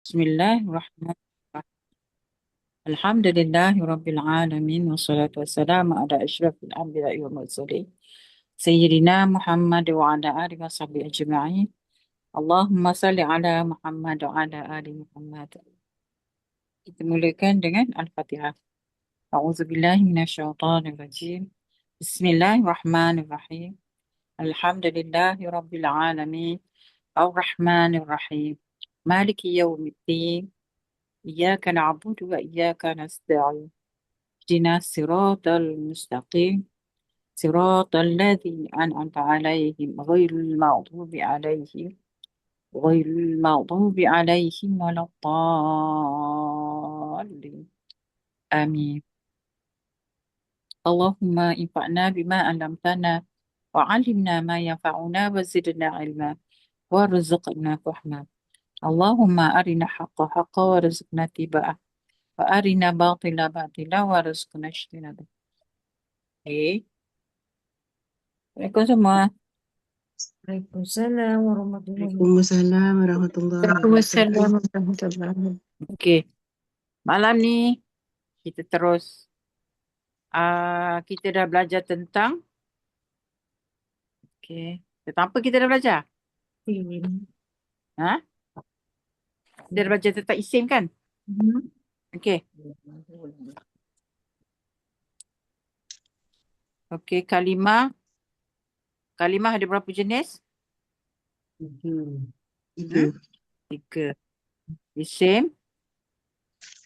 Bismillahirrahmanirrahim. Alhamdulillahirabbil alamin wassalatu wassalamu ala asyrafil anbiya'i wal mursalin sayyidina Muhammad wa ala alihi washabbihi ajma'in. Allahumma salli ala Muhammad wa ala ali Muhammad. Kita mulakan dengan Al-Fatihah. A'udzubillahi minasyaitonir rajim. Bismillahirrahmanirrahim. Alhamdulillahirabbil alamin. Ar-Rahmanir Rahim. Maliki yaumiddin. إياك نعبد وإياك نستعين اهدنا الصراط المستقيم صراط الذين أنعمت عليهم غير المغضوب عليهم ولا الضالين آمين. اللهم انفعنا بما علمتنا وعلمنا ما ينفعنا وزدنا علما وارزقنا فهما. اللهم أرنا حق حقا وارزقنا اتباعه وأرنا باطلا باطلا وارزقنا اجتنابه. Okay. Assalamualaikum semua. Waalaikumsalam warahmatullahi Waalaikumsalam warahmatullahi wabarakatuh. Okey. Malam ni kita terus kita dah belajar tentang tentang apa kita dah belajar? wabarakatuh. Ha? Kita dah belajar tentang isim kan? Okey. Okey, kalimah. Kalimah ada berapa jenis? Tiga. 3. Isim,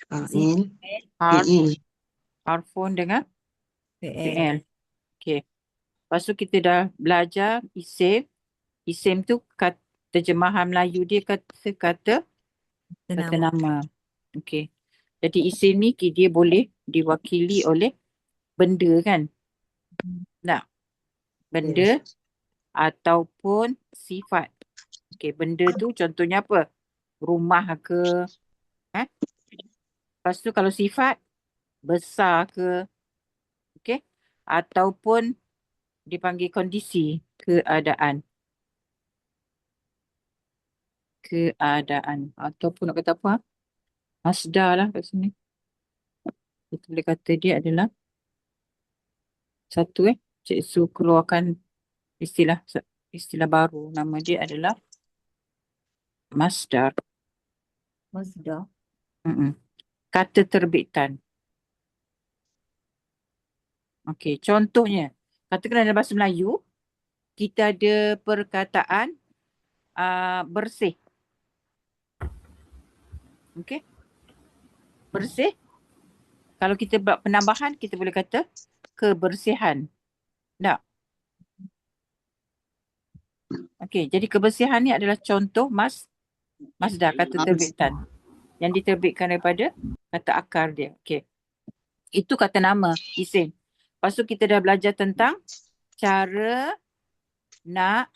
Fa'il, harf, fi'il. harfun dengan fi'il. Okey. Lepas tu kita dah belajar isim. Isim tu terjemahan Melayu dia kata nama. Okey. Jadi isim ni dia boleh diwakili oleh benda kan? Tak? Benda ataupun sifat. Okey, benda tu contohnya apa? Rumah ke? Lepas tu kalau sifat besar ke? Okey? Ataupun dipanggil kondisi, keadaan. Ataupun nak kata apa? Masdar lah kat sini. Kita boleh kata dia adalah satu cikgu keluarkan istilah baru. Nama dia adalah masdar. Masdar. Kata terbitan. Okey, contohnya. Katakan dalam bahasa Melayu, kita ada perkataan bersih. Okey. Bersih. Kalau kita buat penambahan, kita boleh kata kebersihan. Tak? Okey, jadi kebersihan ni adalah contoh masdar, kata terbitan. Yang diterbitkan daripada kata akar dia. Okey. Itu kata nama, isim. Lepas tu kita dah belajar tentang cara nak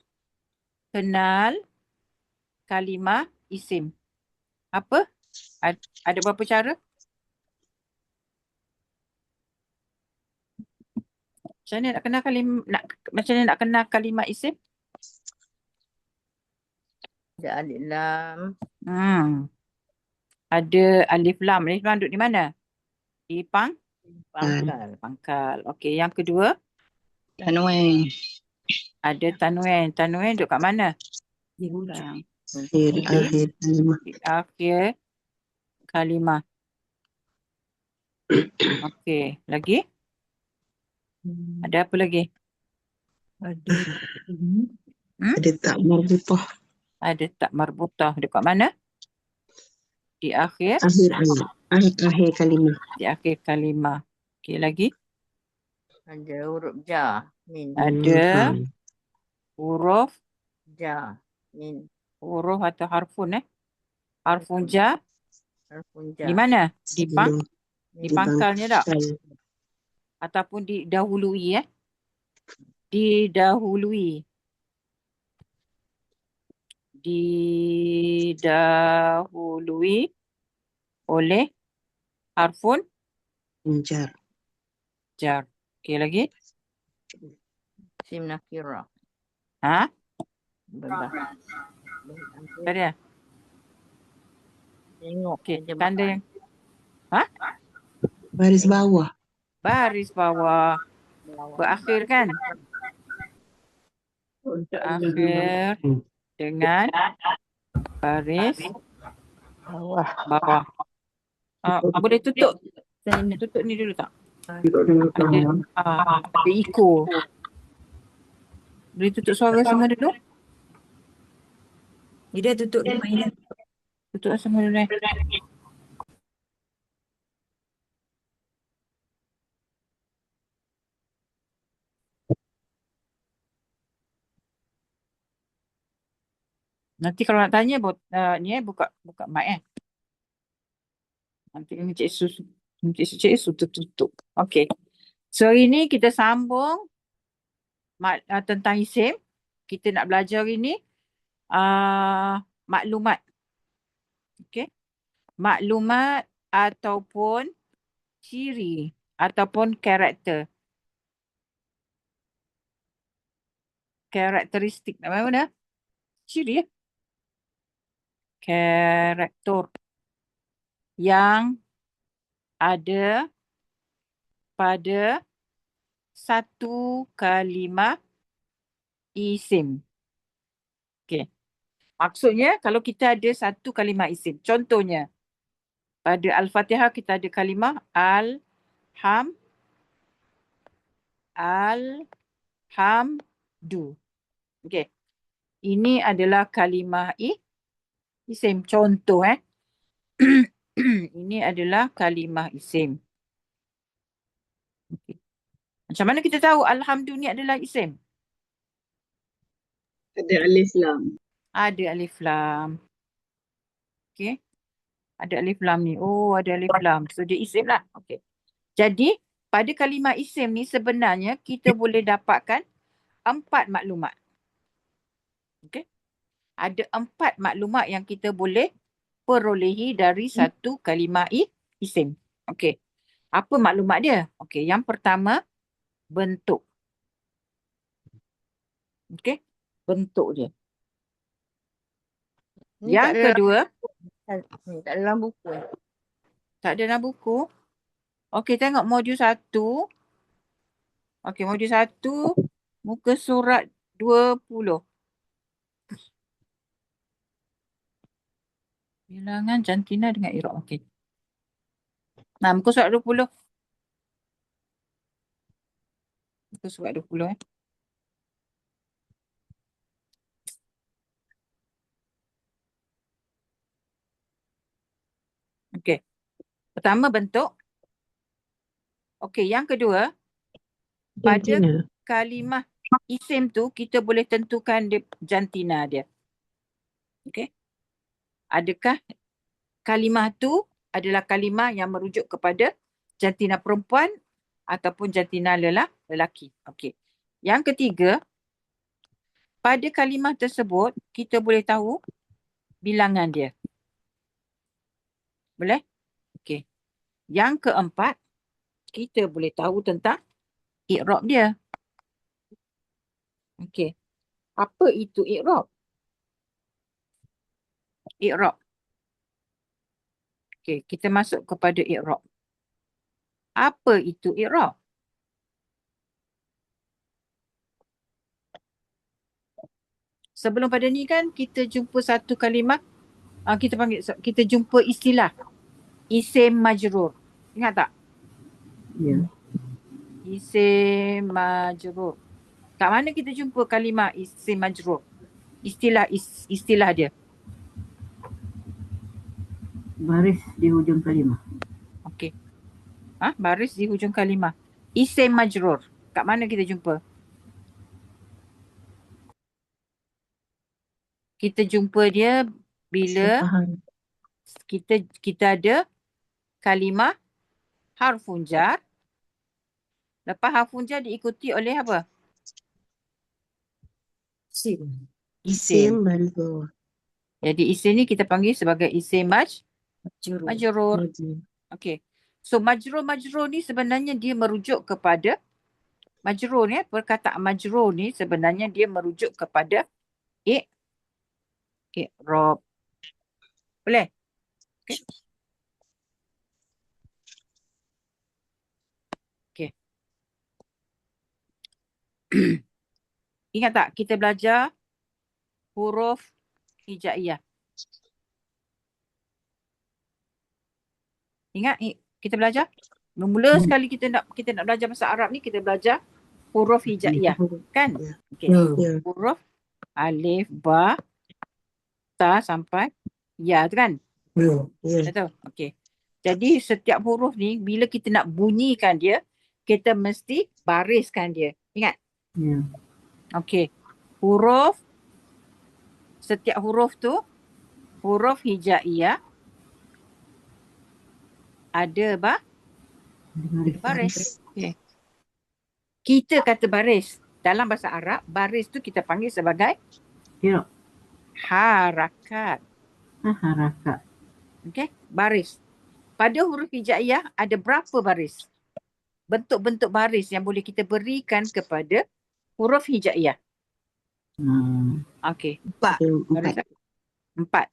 kenal kalimah isim. Apa? Ada berapa cara? Macam mana nak kenal kalimah isim? Ada alif lam. Ada alif lam. Alif lam duduk di mana? Di pangkal. Okey, yang kedua? Tanwin. Ada tanwin. Tanwin duduk kat mana? Di hujung. Akhir kalimah. Di akhir kalimah. Okey, lagi? Ada apa lagi? Ada. Ada tak marbutah. Ada tak marbutah. Dekat mana? Di akhir? Akhir kalimah. Di akhir kalimah. Okey, lagi? Ada huruf ja. Min. Ada huruf Ja. Min. huruf atau harfun Harfun ja. Harfun ja. Di mana? Di Di pangkalnya tak? Ataupun didahului Didahului. Didahului oleh harfun jar. jar. Okey, lagi? Isim nakirah. Ha? Bebas. Tadi ya? Tengok Okey, meja tanda makan. yang Baris bawah. baris bawah. Bawah. Berakhir kan? Berakhir dengan baris Bawah. bawah. Boleh tutup. Tutup ni dulu tak? Ada echo. Boleh tutup suara semua dulu? Ida tutup ni Mak Ida. Tutup semua dulu eh. Nanti kalau nak tanya ni buka mic eh. Nanti Encik Su tutup. Okey. So hari ni kita sambung tentang isim. Kita nak belajar hari ni maklumat. Okey. Maklumat ataupun ciri ataupun karakter. Karakteristik. Nama mana? Ciri ya. Karakter yang ada pada satu kalimah isim. Okey. Maksudnya kalau kita ada satu kalimah isim. Contohnya pada Al-Fatihah kita ada kalimah alhamdu. Okey. Ini adalah kalimah isim. Contoh ini adalah kalimah isim. Okay. Macam mana kita tahu alhamdu ni adalah isim? Ada alif lam. Ada alif lam. Okey. Ada alif lam ni. Oh, ada alif lam. So dia isim lah. Okey. Jadi pada kalimah isim ni sebenarnya kita boleh dapatkan 4 maklumat. Okey. Ada 4 maklumat yang kita boleh perolehi dari satu kalimah isim. Okey. Apa maklumat dia? Okey, yang pertama bentuk. Okey. Bentuk dia. Ni Yang tak ada kedua, ni tak ada dalam buku. tak ada dalam buku. Okey, tengok modul 1. Okey, modul 1 muka surat 20. Bilangan jantina dengan i'rab. Okey. Nah, muka surat 20. Muka surat 20 Okey. Pertama bentuk. Okey, yang kedua pada Jantina. kalimah isim tu kita boleh tentukan dia jantina dia. Okey. Adakah kalimah tu adalah kalimah yang merujuk kepada jantina perempuan ataupun jantina lelaki. Okey. Yang ketiga, pada kalimah tersebut kita boleh tahu bilangan dia. Boleh? Okey. Yang keempat, kita boleh tahu tentang i'rab dia. Okey. Apa itu i'rab? I'rab. Okey, kita masuk kepada i'rab. Apa itu i'rab? Sebelum pada ni kan kita jumpa satu kalimah, kita jumpa istilah isim majrur. Ingat tak? Ya. Isim majrur. Kat mana kita jumpa kalimah isim majrur? Istilah dia. Baris di hujung kalimah. Okey. Baris di hujung kalimah. Isim majrur. Kat mana kita jumpa? Kita jumpa dia bila Faham. kita ada kalimah harfun jar. Lepas harfun jar diikuti oleh apa? Isim. Isim baris bawah. Jadi isim ni kita panggil sebagai isim Majrur. majrur. Okey. So majrur ni sebenarnya dia merujuk kepada majrur ni, perkataan majrur ni sebenarnya dia merujuk kepada i'rab. Boleh? Okay. Okay. Ingat tak kita belajar huruf hijaiyah? Ingat kita belajar? Mula sekali kita nak belajar bahasa Arab ni, kita belajar huruf hijaiyah, kan? Okay. Ya. Huruf alif, ba, ta sampai ya tu kan? Ya. Betul? Okay. Jadi setiap huruf ni bila kita nak bunyikan dia, kita mesti bariskan dia. Ingat? Ya. Okay. Setiap huruf tu, huruf hijaiyah ada baris. Okay. Kita kata baris. Dalam bahasa Arab, baris tu kita panggil sebagai Ya. harakat. Harakat. Okay, baris. Pada huruf hijaiyah ada berapa baris? Bentuk-bentuk baris yang boleh kita berikan kepada huruf hijaiyah. Okay. Baris 4.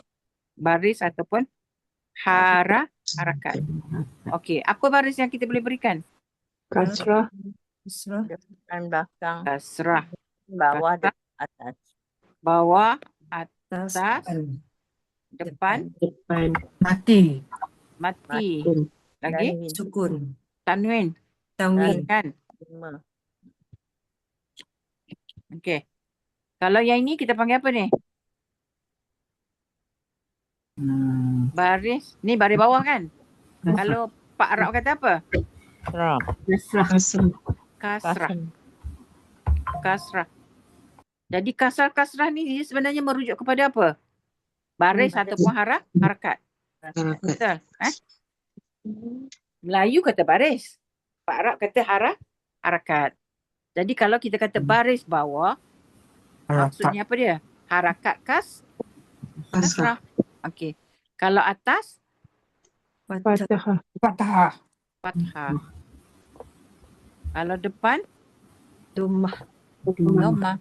Baris ataupun harakat. Okay. Apa baris yang kita boleh berikan? Kasrah. Depan belakang, Kasrah. bawah dan atas. Bawah, Tas. depan, Mati. mati. Lagi? Tanwin, Sukun. Tanwin. Tanwin. Kan? 5. Okay. Kalau yang ini kita panggil apa ni? Baris. Ni baris bawah kan? Kalau Pak Arab kata apa? Kasrah. Kasrah. Jadi kasrah ni dia sebenarnya merujuk kepada apa? Baris ataupun harakat. Betul? Melayu kata baris. Pak Arab kata harakat. Jadi kalau kita kata baris bawah, maksudnya apa dia? Harakat kasrah. Okey. Kalau atas, Fathah. fathah. Kalau depan, Domah. dhammah.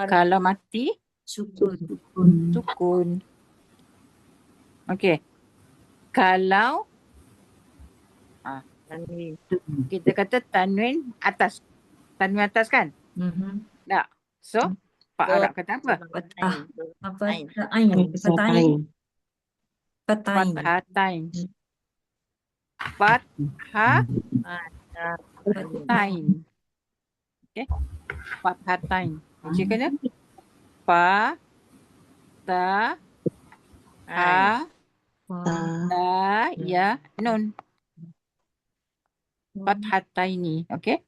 Kalau mati, Sukun. sukun. Okey. Kalau Tanwin, kita kata tanwin atas. Tanwin atas kan? Tak. So, Pak Arab kata apa? Fatain, Apa? Ain. Ain. Patain. Fathatain. Fathatain. Okey. Fathatain. Baca kena? Fa, ta, ha, ta, ya, nun. Fathataini. Okey.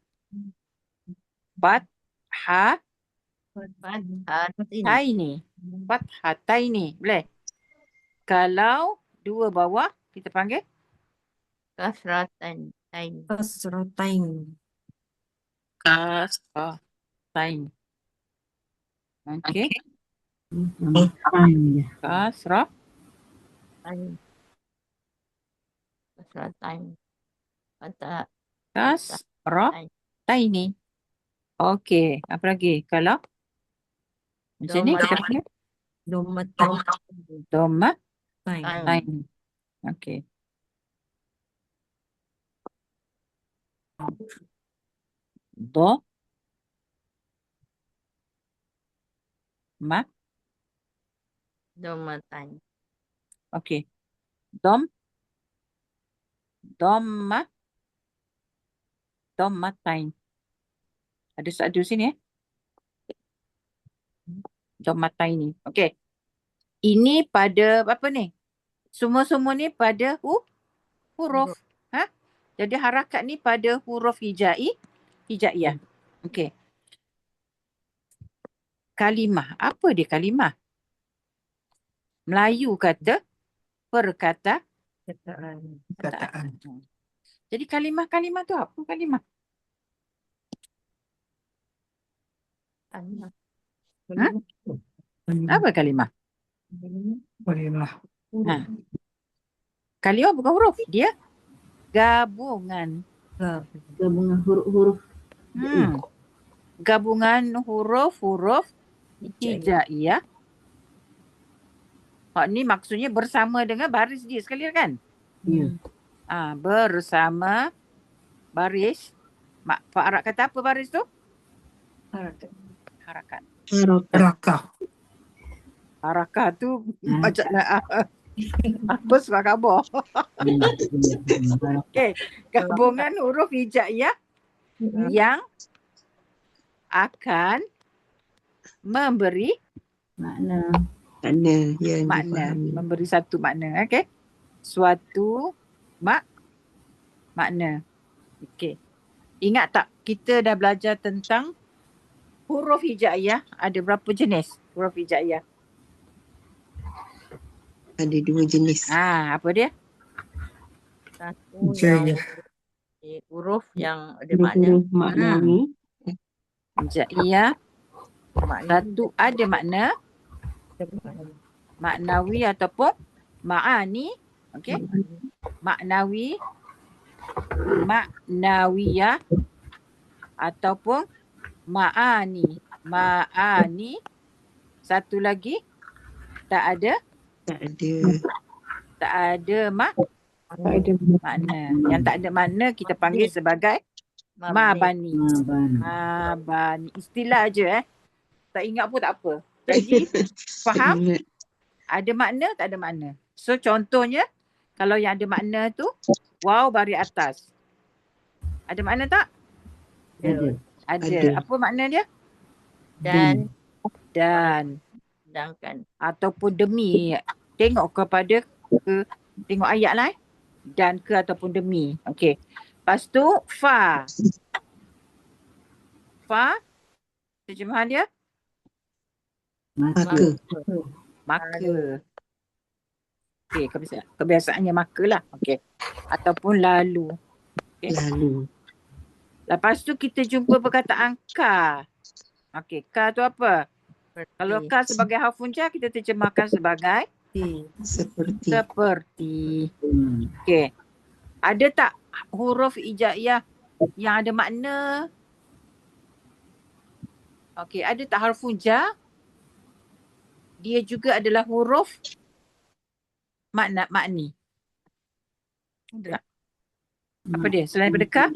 Fathataini. Fathataini. Boleh? Kalau dua bawah, kita panggil Kasratan, Kasratain. kasratain. Okey. Kasrah. kasratan, kata Kasrataini. Okey. Apa lagi? Kalau macam ni kita panggil Domatain. Tain. Okey. Do. Ma. domatan, Okey. Dom. Domma. Dommatain. Ada satu sini Dommataini. Okey. Ini pada apa ni? Semua-semua ni pada huruf. Jadi harakat ni pada huruf hijaiyah. Okey. Kalimah. Apa dia kalimah? Melayu kata perkataan. Jadi kalimah tu apa kalimah? Apa kalimah? Kalimah bukan huruf. Dia gabungan. Gabungan huruf-huruf. Gabungan huruf-huruf hijaiyah Hak ni maksudnya bersama dengan baris dia sekali kan? Ya. Bersama baris. Pak Arak kata apa baris tu? Harakat. Harakat. Harokat. Rakah. Harakah tu macam apa surat khabar. Okey, gabungan huruf hijaiyah yang akan memberi Makna. Makna yang makna, difahami. memberi satu makna, okey. Suatu makna. Okey. Ingat tak kita dah belajar tentang huruf hijaiyah, ada berapa jenis huruf hijaiyah? Ada 2 jenis. Apa dia? Satu Hijaiyah. yang huruf yang ada makna. Huruf maknawi. Hijaiyah Makna. satu ada makna, maknawi ataupun ma'ani. Okey. Maknawi, maknawiyah ataupun ma'ani. Ma'ani. Satu lagi tak ada Tak ada. makna. Yang tak ada makna kita panggil sebagai mabani. Mabani. Istilah je tak ingat pun tak apa. Jadi faham? Ingat. Ada makna tak ada makna. So contohnya kalau yang ada makna tu waw baris atas. Ada makna tak? Ada. Ada. Apa makna dia? Dan Dan sedangkan. ataupun demi. Tengok kepada tengok ayat lah. Dan ke ataupun demi. Okey. Lepas tu fa. Fa terjemahan dia Maka. maka. Okey, kebiasaannya maka lah. Okey. Ataupun lalu. Lalu. Lepas tu kita jumpa perkataan ka. Okey, ka tu apa? Kalau ka sebagai harfun jar kita terjemahkan sebagai Seperti. seperti. Okey. Ada tak huruf hijaiyah yang ada makna? Okey, ada tak harfun jar? Dia juga adalah huruf makni. Ada tak? Apa dia? Selain daripada ka?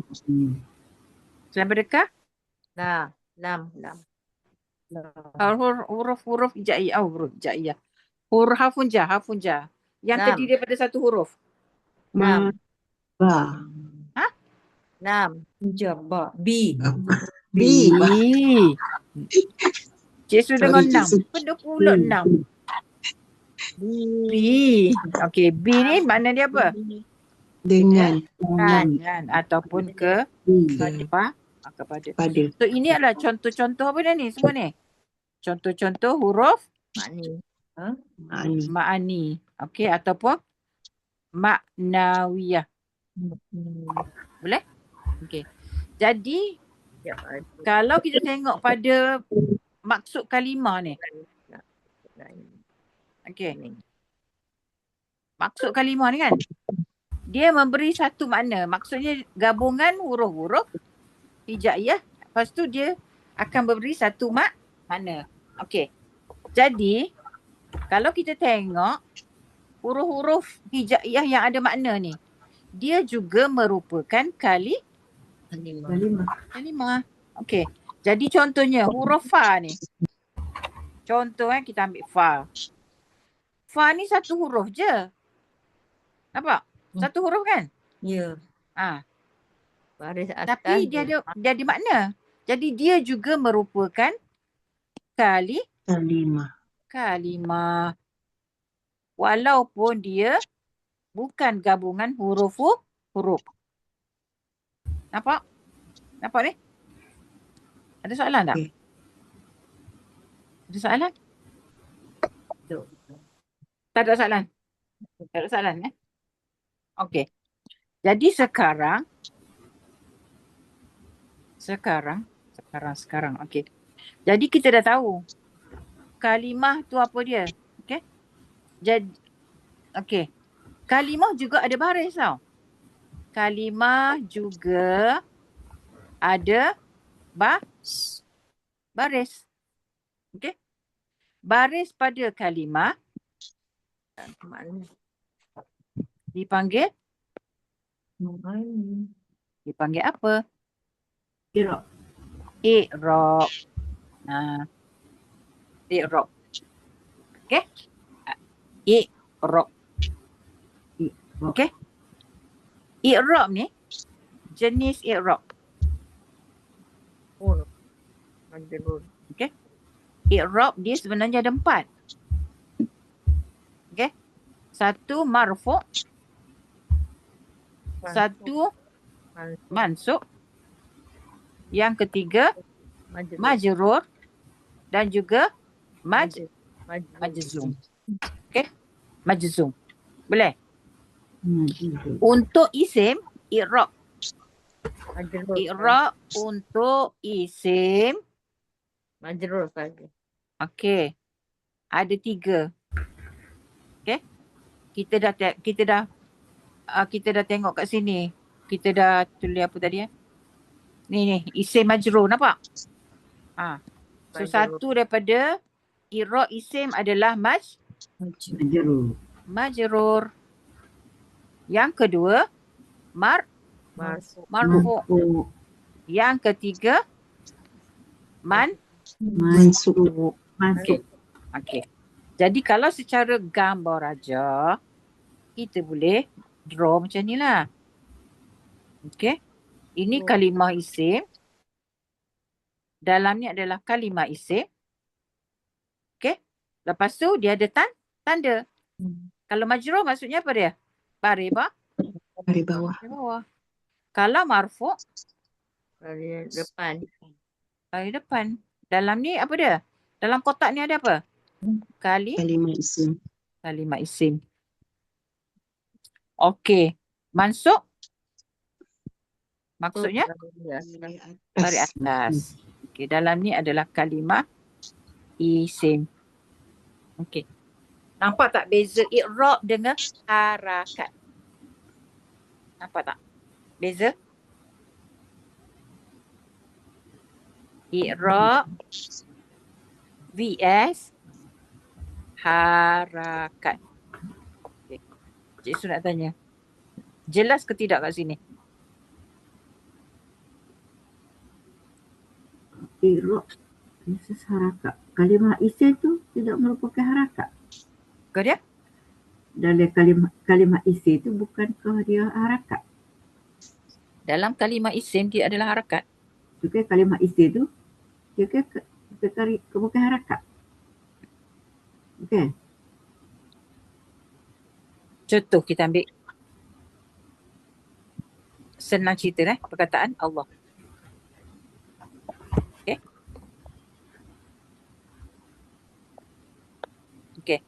Selain daripada ka? Lam. Huruf hijaiyah. Huruf hijaiyah. Huruf harfun jar. Yang Lam. terdiri daripada satu huruf. Nam. Ba. Nam. Jabba. B. B. Cik Su dengan Sorry, Cik 6. Su. Benda pula 6. B. Okey, B ni makna dia apa? Dengan. Dengan ataupun kepada. Pada. So ini adalah contoh-contoh apa dah ni semua ni? Contoh-contoh huruf Makni. ma'ani. Okey, ataupun maknawiyah. Boleh? Okey. Jadi Ya, kalau kita tengok pada maksud kalimah ni. Okey. Maksud kalimah ni kan? Dia memberi satu makna. Maksudnya gabungan huruf-huruf hijaiyah. Lepas tu dia akan memberi satu makna. Okey. Jadi kalau kita tengok huruf-huruf hijaiyah yang ada makna ni, dia juga merupakan kalimah. Okey. Jadi contohnya huruf fa ni. Contoh kita ambil fa. Fa ni satu huruf je. Nampak? Satu huruf kan? Ya. baris atas. Tapi dia ada makna. Jadi dia juga merupakan kalimah. Walaupun dia bukan gabungan huruf. Nampak? Nampak ni? Ada soalan tak? Okay. Ada soalan? Tak ada soalan? Tak ada soalan Okey. Jadi sekarang. Okey. Jadi kita dah tahu kalimah tu apa dia. Okey. Jadi okey. Kalimah juga ada baris tau. Kalimah juga ada baris. Okey. Baris pada kalimah Mana? Dipanggil apa? Iraq. I'rab. I'rab. Okey? I'rab. Okey? I'rab ni jenis i'rab. Oh, majrur. I'rab dia sebenarnya ada 4. Okey? 1 marfu', 1 mansub, yang ketiga majrur dan juga majzum. Okey? Majzum. Boleh? Untuk isim i'rab. I'rab untuk isim Majrur saja. okey. Ada 3. Okey? Kita dah tengok kat sini. Kita dah tulis apa tadi ya? Ni isim majrur, nampak? So Majrur. satu daripada i'rab isim adalah Majrur. majrur. Yang kedua Masuk. marfu'. Marfu'. Yang ketiga Mansub. Okey. Okey. Jadi kalau secara gambar raja kita boleh draw macam ni lah. Okey. Ini kalimah isim. Dalamnya adalah kalimah isim. Okey. Lepas tu dia ada tanda. Kalau majrur maksudnya apa dia? Baris Dari bawah. bawah. Kalau marfu' Dari depan. baris depan. Dalam ni apa dia? Dalam kotak ni ada apa? Kalimah isim. Kalimah isim. Okey. Mansub maksudnya baris atas. Okey, dalam ni adalah kalimah isim. Okey. Nampak tak beza i'rab dengan harakat? Nampak tak? Beza? I'rab vs harakat. Okay. Cik Su nak tanya. Jelas ke tidak kat sini? I'rab versus harakat. Kalimah isim tu tidak merupakan harakat. Kau dia? Dan kalimah isim tu bukankah dia harakat? Dalam kalimah isim dia adalah harakat. Bukan kalimah isim tu dia bukan harakat. Okey. Contoh kita ambil senang cerita perkataan Allah. Okey. Okey.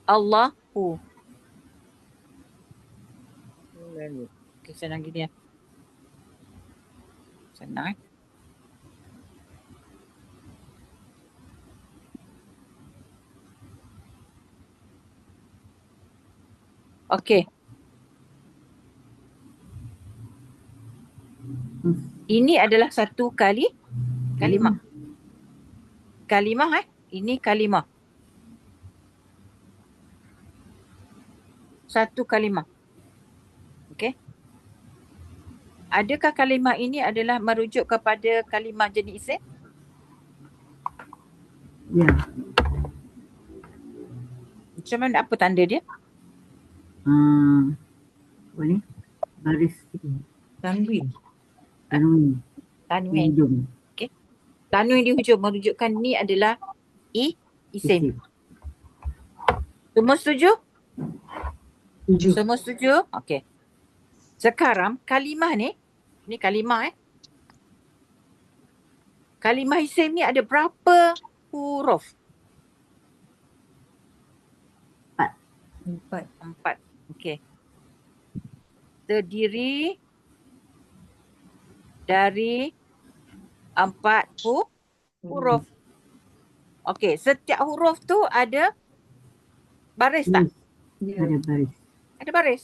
Allahu. Okey, senang gini ya. Senang. Okey. Ini adalah satu kalimah. Kalimah ini kalimah. Satu kalimah. Okey. Adakah kalimah ini adalah merujuk kepada kalimah jenis isim? Ya. Macam mana, apa tanda dia? Boleh? Baris Tanwin. tanwin. Tanwin. Hujung. Tanwin di hujung merujukkan ni adalah isim. Semua setuju? Tujuh. Semua setuju? Okey. Sekarang kalimah ni kalimah kalimah isim ni ada berapa huruf? 4. 4. Okey. Terdiri dari 4 huruf. Okey, setiap huruf tu ada baris tak? Ya. Ada baris. Ada baris.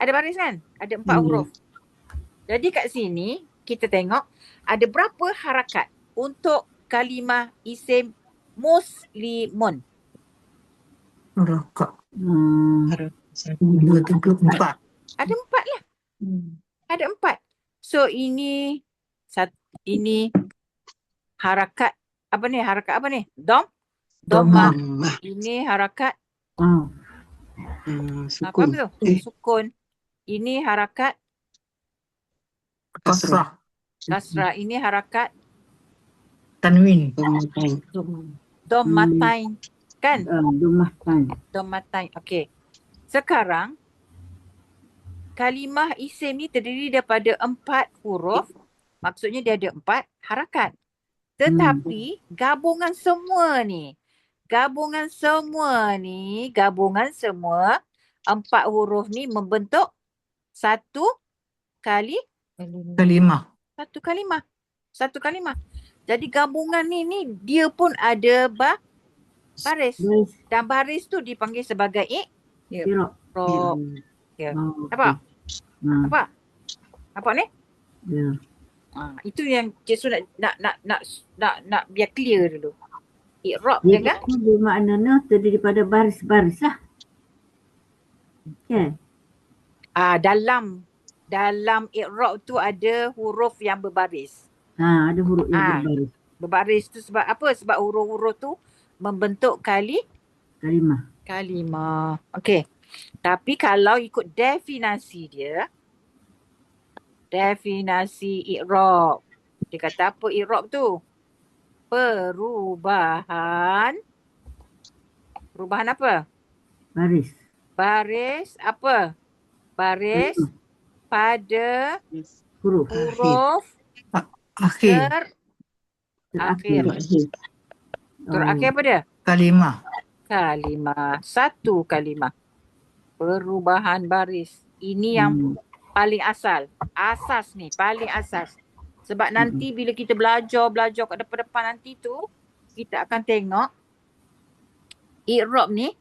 Ada baris kan? Ada 4 huruf. Jadi kat sini kita tengok ada berapa harakat untuk kalimah isim muslimun. Harakah. Satu, 2, 3, 4. Ada 4 lah. Ada 4. So ini harakat apa ni? Harakat apa ni? Dhammah. Dhammah. Ini harakat Ah, apa Sukun. tu? Sukun. Ini harakat Kasrah. kasrah. Ini harakat Tanwin. Pematain. dhammatain. Kan? Dumahkan. Dhammatain. Okey. Sekarang kalimah isim ni terdiri daripada 4 huruf. Maksudnya dia ada 4 harakat. Tetapi gabungan semua 4 huruf ni membentuk satu Kalimah. kalimah. Jadi gabungan ni dia pun ada baris. Baris. Dan baris tu dipanggil sebagai Iraq. i'rab. Ya. Oh, Apa? okey. Apa? Apa ni? Ya. Itu yang Cik Su nak biar clear dulu. I'rab Dia kan? bermakna terdiri daripada baris-baris lah. Okey. Dalam i'rab tu ada huruf yang berbaris. Ada huruf yang berbaris. Berbaris tu sebab apa? Sebab huruf-huruf tu membentuk kalimah. Okey. Tapi kalau ikut definasi dia, definisi i'rab. Dia kata apa i'rab tu? Perubahan apa? Baris. Baris apa? Baris pada Huruf. huruf Akhir. terakhir. Terakhir. Terakhir apa dia? Kalimah. Satu kalimah. Perubahan baris. Ini yang paling asal. Asas ni, paling asas. Sebab nanti bila kita belajar kat depan-depan nanti tu, kita akan tengok i'rab ni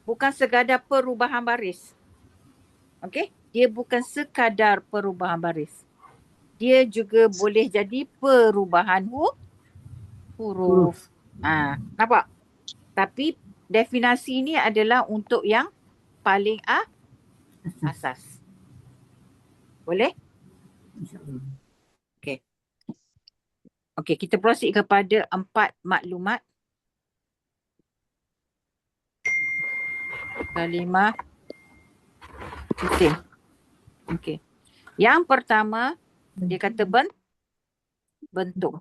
bukan sekadar perubahan baris. Okey? Dia bukan sekadar perubahan baris. Dia juga boleh jadi perubahan huruf. Nampak? Tapi definisi ni adalah untuk yang paling asas. Boleh? InsyaAllah. Okey, kita proceed kepada 4 maklumat. Kalimah isim. Okey. Yang pertama, dia kata bentuk.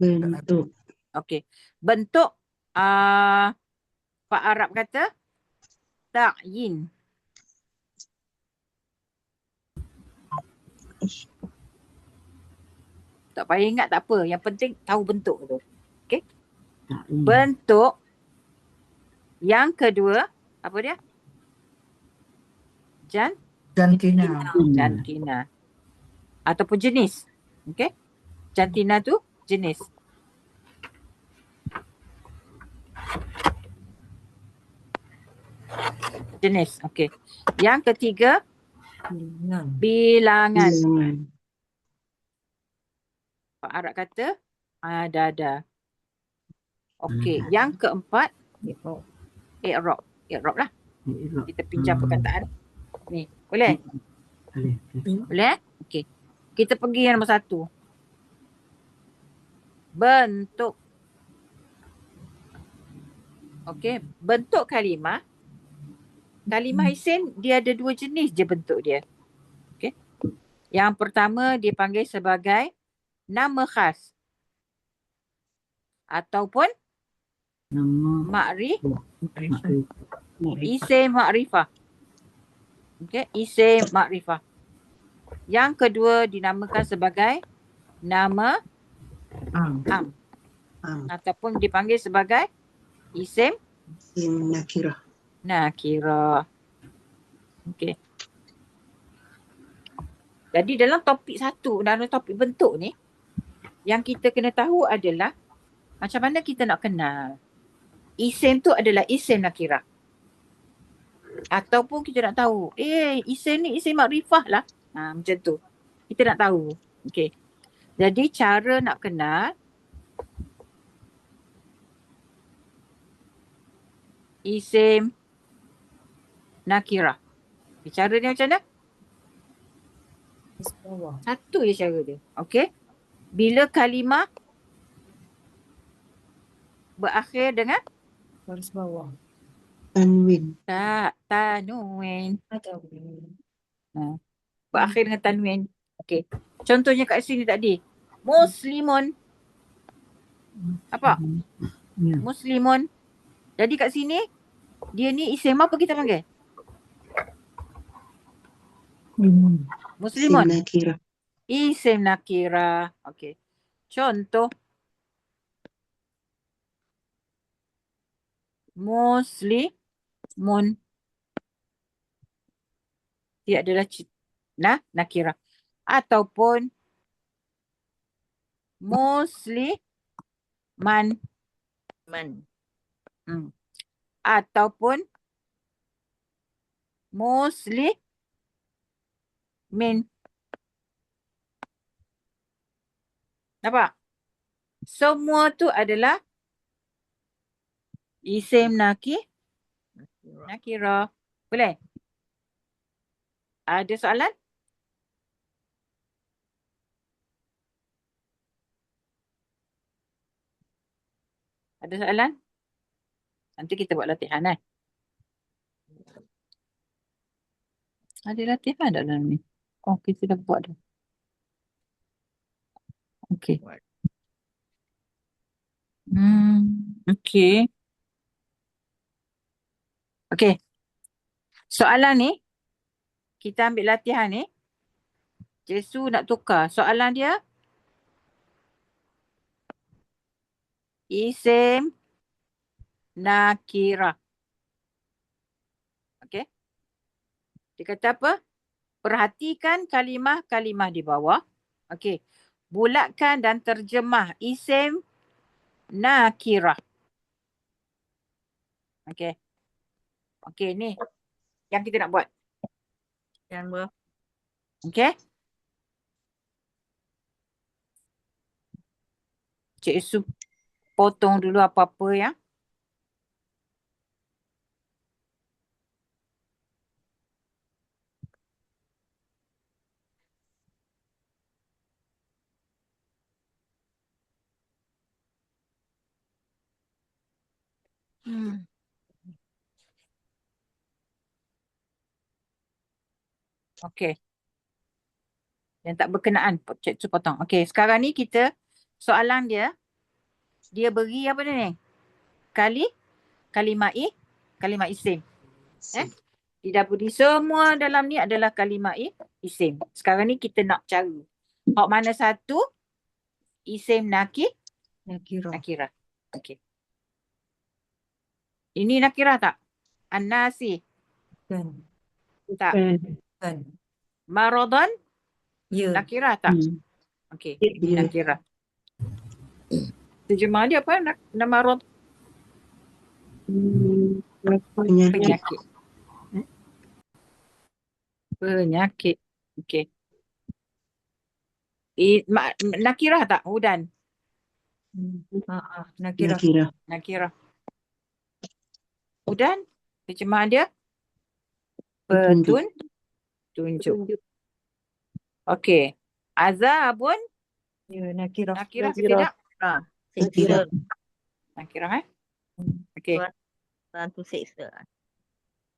Bentuk. Okey. Bentuk Pak Arab kata ta'yin. Tak payah ingat tak apa. Yang penting tahu bentuk tu. Okey. Bentuk. Yang kedua, apa dia? Jantina. Ataupun jenis. Okey. Jantina tu jenis. Jenis. Okey. Yang ketiga, bilangan. Pak Arab kata ada. Okey. Yang keempat, i'rab. I'rab lah. Kita pinjam perkataan. Ni. Boleh? Boleh? Okey. Kita pergi yang nombor 1. Bentuk. Okey. Bentuk kalimah. Kalimah isim dia ada 2 jenis je bentuk dia. Okey. Yang pertama dia panggil sebagai nama khas. Ataupun Nama isim makrifah. Okey, isim makrifah. Yang kedua dinamakan sebagai nama am. Ataupun dipanggil sebagai isim Nakirah. nakirah. Okey. Jadi dalam topik dalam topik bentuk ni, yang kita kena tahu adalah macam mana kita nak kenal isim tu adalah isim nakirah. Ataupun kita nak tahu, isim ni isim makrifah lah. Macam tu. Kita nak tahu. Okey. Jadi cara nak kenal isim nakirah. Cara dia macam mana? Garis bawah. Satu je cara dia. Okey. Bila kalimah berakhir dengan Garis bawah. Tanwin. tanwin. Atau Berakhir dengan tanwin. Okey. Contohnya kat sini tadi. Muslimun. Apa? Ya. Muslimun. Jadi kat sini, dia ni isim apa kita panggil? Limun. Muslimun. Isim nakirah. Isim nakirah. Okey. Contoh. Muslimun. Dia adalah nakirah. Ataupun musliman. Man. Ataupun muslimin. Nampak? Semua tu adalah isim nakirah. Boleh? Ada soalan? Ada soalan? Nanti kita buat latihan Ada latihan tak dalam ni? Oh, kita dah buat dah. Okey. Okey. Okey. Soalan ni, kita ambil latihan ni. Jesu nak tukar. Soalan dia, isim nakirah. Okey. Dia kata apa? Perhatikan kalimah-kalimah di bawah. Okey. Bulatkan dan terjemah isim nakirah. Okey. Okey, ni yang kita nak buat. Yang berapa? Okey. Cik Su potong dulu apa-apa yang Okey. Yang tak berkenaan, Cik Su potong. Okey, sekarang ni kita, soalan dia beri apa dia ni? Kalimah isim. Tidak beri semua dalam ni adalah kalimah isim. Sekarang ni kita nak cari. Hak mana satu? Isim nakirah. Okey. Ini nakirah tak? An-nasi. Kan. Tak. Kan. Maradan. Ya. Nakirah tak? Okey. Ini Ya. nakirah. Terjemah dia apa? Marad. Penyakit. Penyakit. Okey. Nakirah tak? Hudan. Nakirah. Nakirah. Hudan. Terjemahan dia? Petunjuk. Okey. Azabun. Ya, nakirah. Nakirah ke tidak? Nakirah. Nakirah Okey. Satu seksa.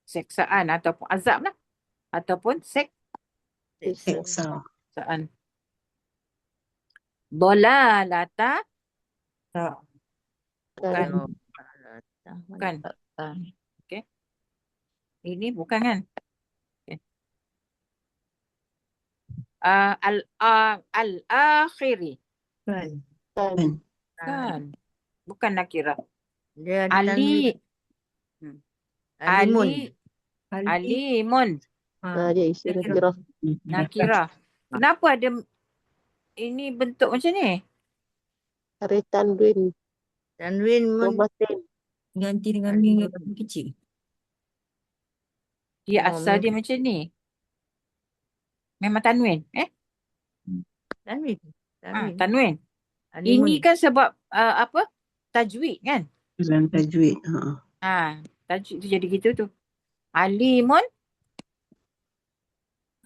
Seksaan ataupun azab lah. Ataupun Seksa. seksaan. Dolalata. Tak. Bukan. Oh, Bukan. Okey. Ini bukan kan? Okay. Al-akhiri. Kan. Kan. Bukan nakirah. Dia ada tanwin. Ali. Alimun. Alimun. Dia isi nakirah. Nakirah. Kenapa ada ini bentuk macam ni? Hari tanwin. Tanwin Tomatin. Ganti dengan min yang kecil. Dia Oh, asal dia macam ni. Memang tanwin. Tanwin. Tanwin. Alimun. Ini kan sebab apa? Tajwid kan? Dalam tajwid. Tajwid tu jadi gitu tu. Alimun.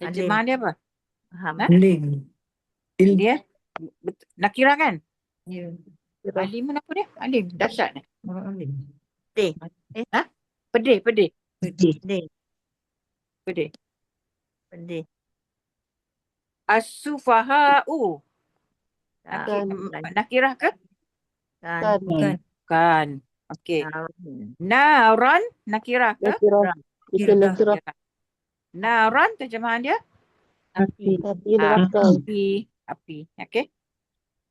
Alim. Terjemahan dia apa? Faham. Ha? Alim. Dia nakirah kan? Ya. Nakirah. Alimun apa dia? Alim. Dahsyat ni. Orang alim. Pedih. Pedih. Pedih. Pedih. Pedih. Pedih. As-sufaha'u. Tak. Kan. Nakirah ke? Kan. Kan. Bukan. Kan. Okey. Naran. Naran. Nakirah ke? Nakirah. Itu Nakirah. nakirah. Naran terjemahan dia? Api. Api neraka. Api. Okey.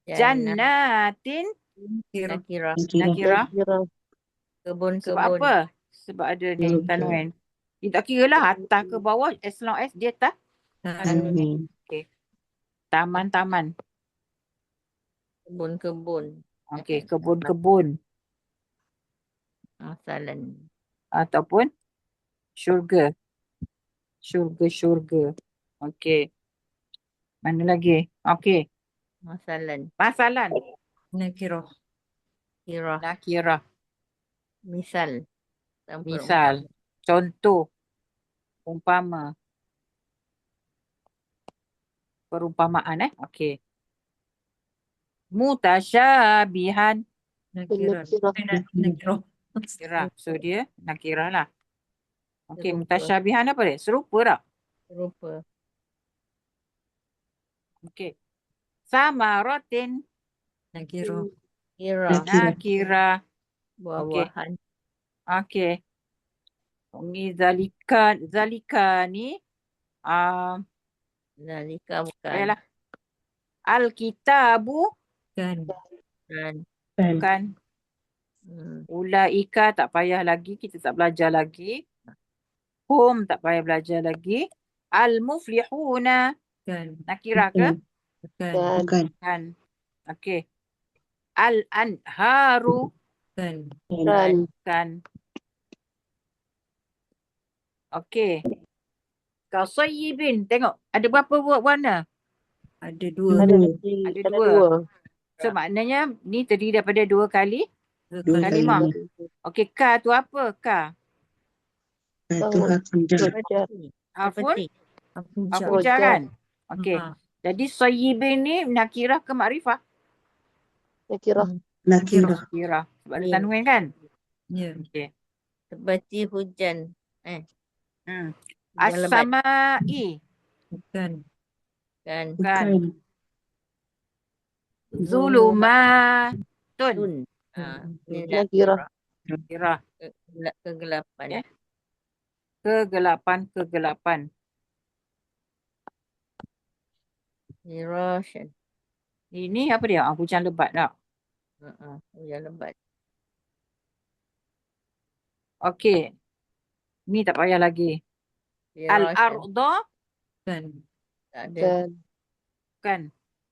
Jannah. Jannatin. Kira. Nakirah. Nakirah. Nakirah. Sebab Kebun-kebun. apa? Sebab ada ni Surga. tanwin. Dia tak kira lah atas ke bawah as long as dia Tanwin. taman-taman. Kebun-kebun. Okey, kebun-kebun Masalan. ataupun syurga. Syurga. Okey. Mana lagi? Okey. Masalan. Masalan. Nakirah. Kirah. Nakirah. Misal. Dan Misal. Contoh. Umpama. Perumpamaan Okey. Mutasyabihan. Nakirah. Nakirah. Nakirah. Nakirah. So dia nakirah lah. Okey, Serupa. mutasyabihan apa dia? Serupa tak? Serupa. Okey. Samaratin. Nakirah. Kirah. Nakirah. Buah-buahan. Okey. Ini zalika ni Zalika bukan. baiklah. Al-kitabu Kan. Dan. bukan. Hmm. Ulaika tak payah lagi, kita tak belajar lagi. Hum tak payah belajar lagi. Al-muflihuna Kan. nakirah ke? Bukan. Kan. Bukan. Kan. Okey. Al-anharu Kan. Kan. kan. Okey. Kasayyibin. Tengok. Ada berapa warna? Ada dua. Ada Ada ada dua. dua. So maknanya ni terdiri daripada dua kali. Dua Kalimah. kali. Okey. Ka tu apa? Ka. Satu harfun jar. Belajar. Harfun. Seperti. Harfun Jar. jar kan? Okey. Ha. Jadi sayyibin ni nakirah ke makrifah? Nakirah. Nakirah. Nakirah. Sebab ada Ya. tanwin kan? Ya. Okey. Seperti hujan. Hmm. Hujan lebat. As-sama'i. Bukan. Kan. Kan. Bukan. Zulumatun. Tun. Ini Nakirah. Nakirah. Kegelapan. Ya. Kegelapan. Mirashan. Ini apa dia? Hujan lebat tak? Hujan lebat. Okey. Ni tak payah lagi. Firashan. Al-arda. Kan. Tak ada. Kan. Kan.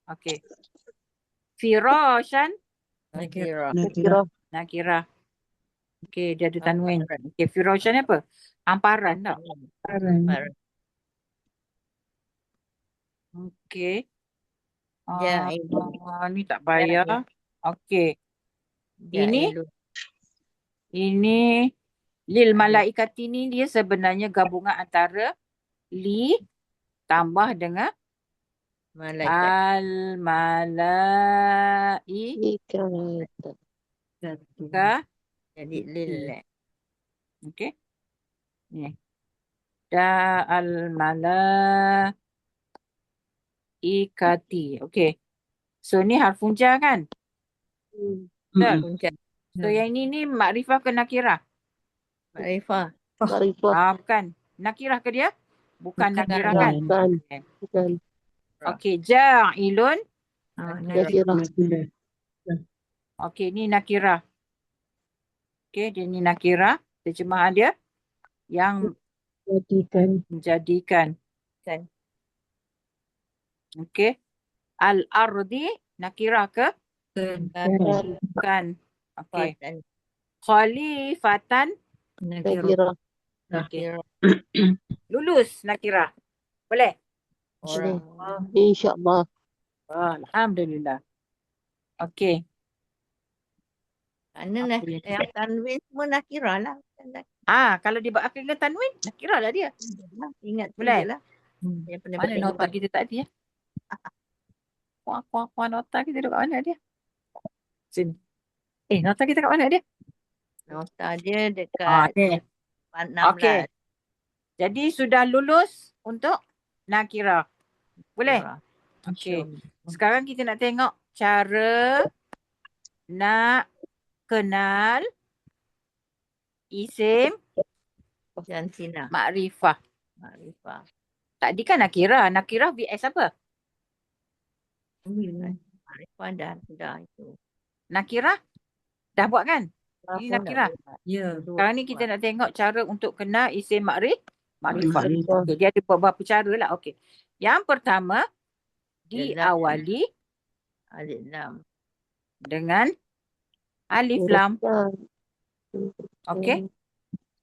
Okey. Firashan. Nakirah. Nakirah. Nakirah. Okey, dia ada tanwin. Okey, firashan ni apa? Hamparan tak? Hamparan. Okey. Ja'ilun. Ni tak payah. Okey. Ini? Ja'ilun. Ini lil malaikat ini dia sebenarnya gabungan antara li tambah dengan Malaikat. al-malaika. Satu. Jadi lil. Okey. Ni. Da al-malaikati. Okey. So ni harfun jar kan? Betul? Puncak. So yang ini makrifah ke nakirah? Makrifah. Makrifah. Bukan. Nakirah ke dia? Bukan Bukan. nakirah kan? Bukan. Bukan. Okey, ja'ilun. Nakirah. Nakirah. Okey, ni nakirah. Okey, dia ni nakirah. Terjemahan dia yang Jadikan. menjadikan. Kan. Okey. Al-ardi nakirah ke? Kan. Bukan. Okey. Fatan. Khalifatan. Nakirah. Nakirah. Lulus nakirah. Boleh? Orang. InsyaAllah. Alhamdulillah. Okey. Kerana yang tanwin semua nakirah lah. Kalau dia berakhir dengan tanwin, nakirah lah dia. Ingat tu Boleh? je lah. Yang pernah Mana baca nota kita tadi ya? Kuah nota kita duduk kat mana dia? Sini. Nota kita kat mana dia? nota dia dekat Ni. 16. Okey. Jadi sudah lulus untuk nakirah. Boleh? Okey. Sekarang kita nak tengok cara nak kenal isim Jantina. makrifah. Makrifah. Tadi kan nakirah. Nakirah VS apa? Makrifah dah itu. Nakirah dah buat kan? Ini nakirah. Ya. Sekarang ni kita nak tengok cara untuk kenal isim makrifah. Makrifah. Okay, dia ada beberapa cara lah. Okey. Yang pertama, diawali Alif lam. dengan alif Huruf lam. lam. Okey.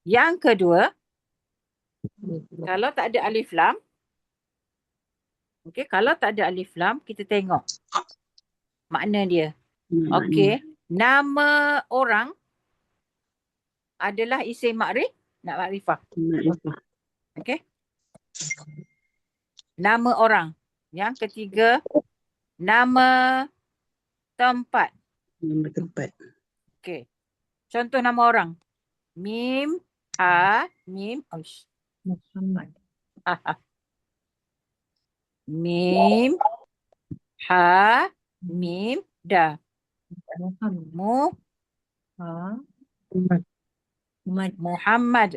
Yang kedua, kalau tak ada alif lam, kalau tak ada alif lam, kita tengok makna dia. Okey. Nama orang adalah isim makrifah. Okey. Nama orang. Yang ketiga, nama tempat. Nama tempat. Okey. Contoh nama orang. Mim, ha, mim, Muhammad. Mim, ha, mim, da. Muhammad. Muhammad.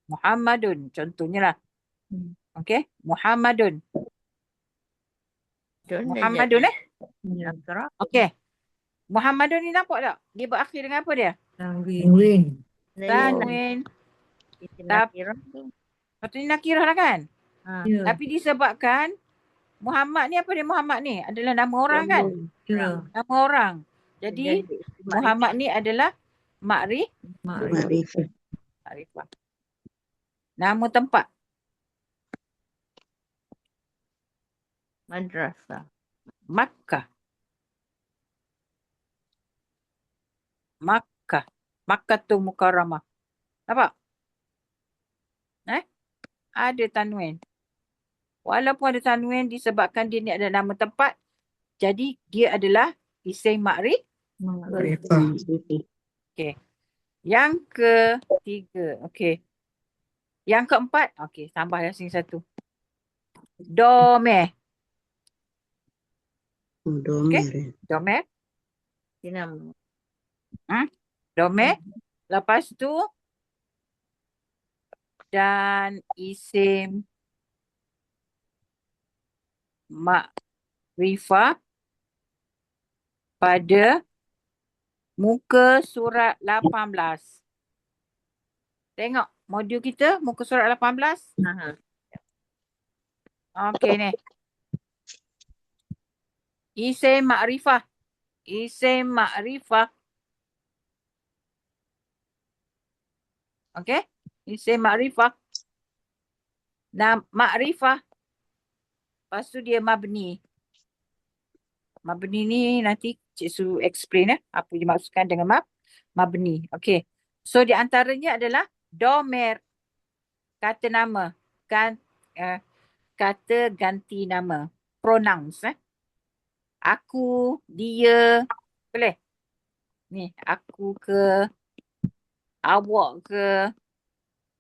Muhammadun. Contohnya lah. Okey. Muhammadun. Muhammadun Nakirah. Okey. Muhammadun ni nampak tak? Dia berakhir dengan apa dia? Tanwin. Tanwin. Nakirah tu. Patutnya nakirah lah kan? Ya. Tapi disebabkan Muhammad ni apa dia Muhammad ni? Adalah nama orang kan? Ya. Nama orang. Jadi Muhammad ni adalah Makrifah. makrifah. Nama tempat. Madrasah. Makkah. Makkah. Makkatul Mukarramah. Nampak? Ada tanwin. Walaupun ada tanwin disebabkan dia ni adalah nama tempat, jadi dia adalah isim Makrifah. Okey. Yang ketiga. Okey. Yang keempat. Okey. Tambah yang sini satu. Domer. Domer. Domer. Sinam. Domer. Lepas tu. Dan isim makrifah pada muka surat 18. Tengok modul kita muka surat 18. Okey ni. Isim makrifah. Isim makrifah. Okey. Isim makrifah. Makrifah. Lepas tu dia mabni. Mabni ni nanti Cik Su explain apa dimaksudkan dengan mabni. Okey. So di antaranya adalah domer. Kata nama. Kata ganti nama. Pronouns. Aku, dia. Boleh? Ni, aku ke, awak ke,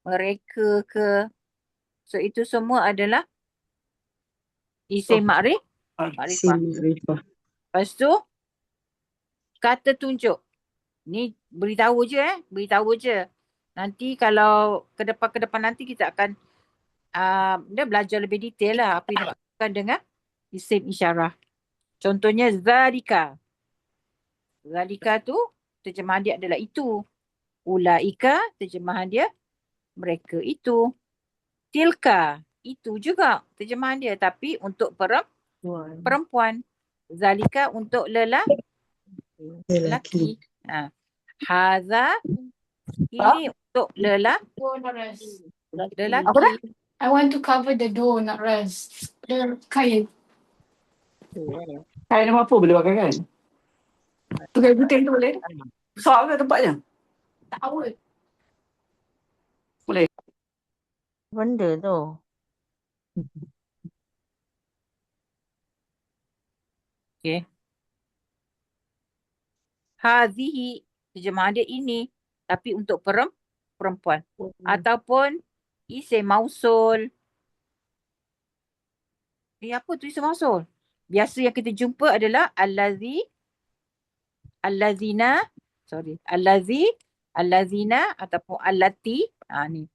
mereka ke. So itu semua adalah isim makrifah. Lepas tu, kata tunjuk. Ni beritahu je beritahu je. Nanti kalau ke depan nanti kita akan dia belajar lebih detail lah apa yang dimaksudkan dengan isim isyarah. Contohnya zalika. Zalika tu terjemahan dia adalah itu. Ulaika terjemahan dia mereka itu. Tilka itu juga terjemahan dia tapi untuk perempuan. Zalika untuk lelaki. Hadza ini untuk lelaki. I want to cover the door, not rest. The kain. Kain apa boleh pakai kan? Pakai putih tu boleh? Besar ke tempatnya? Towel. Benda tu. Okey. Hadhihi, terjemahan dia ini, tapi untuk perempuan. Ataupun isim mausul. Apa tu isim mausul? Biasa yang kita jumpa adalah allazi, allazina, allazina ataupun allati. Ni.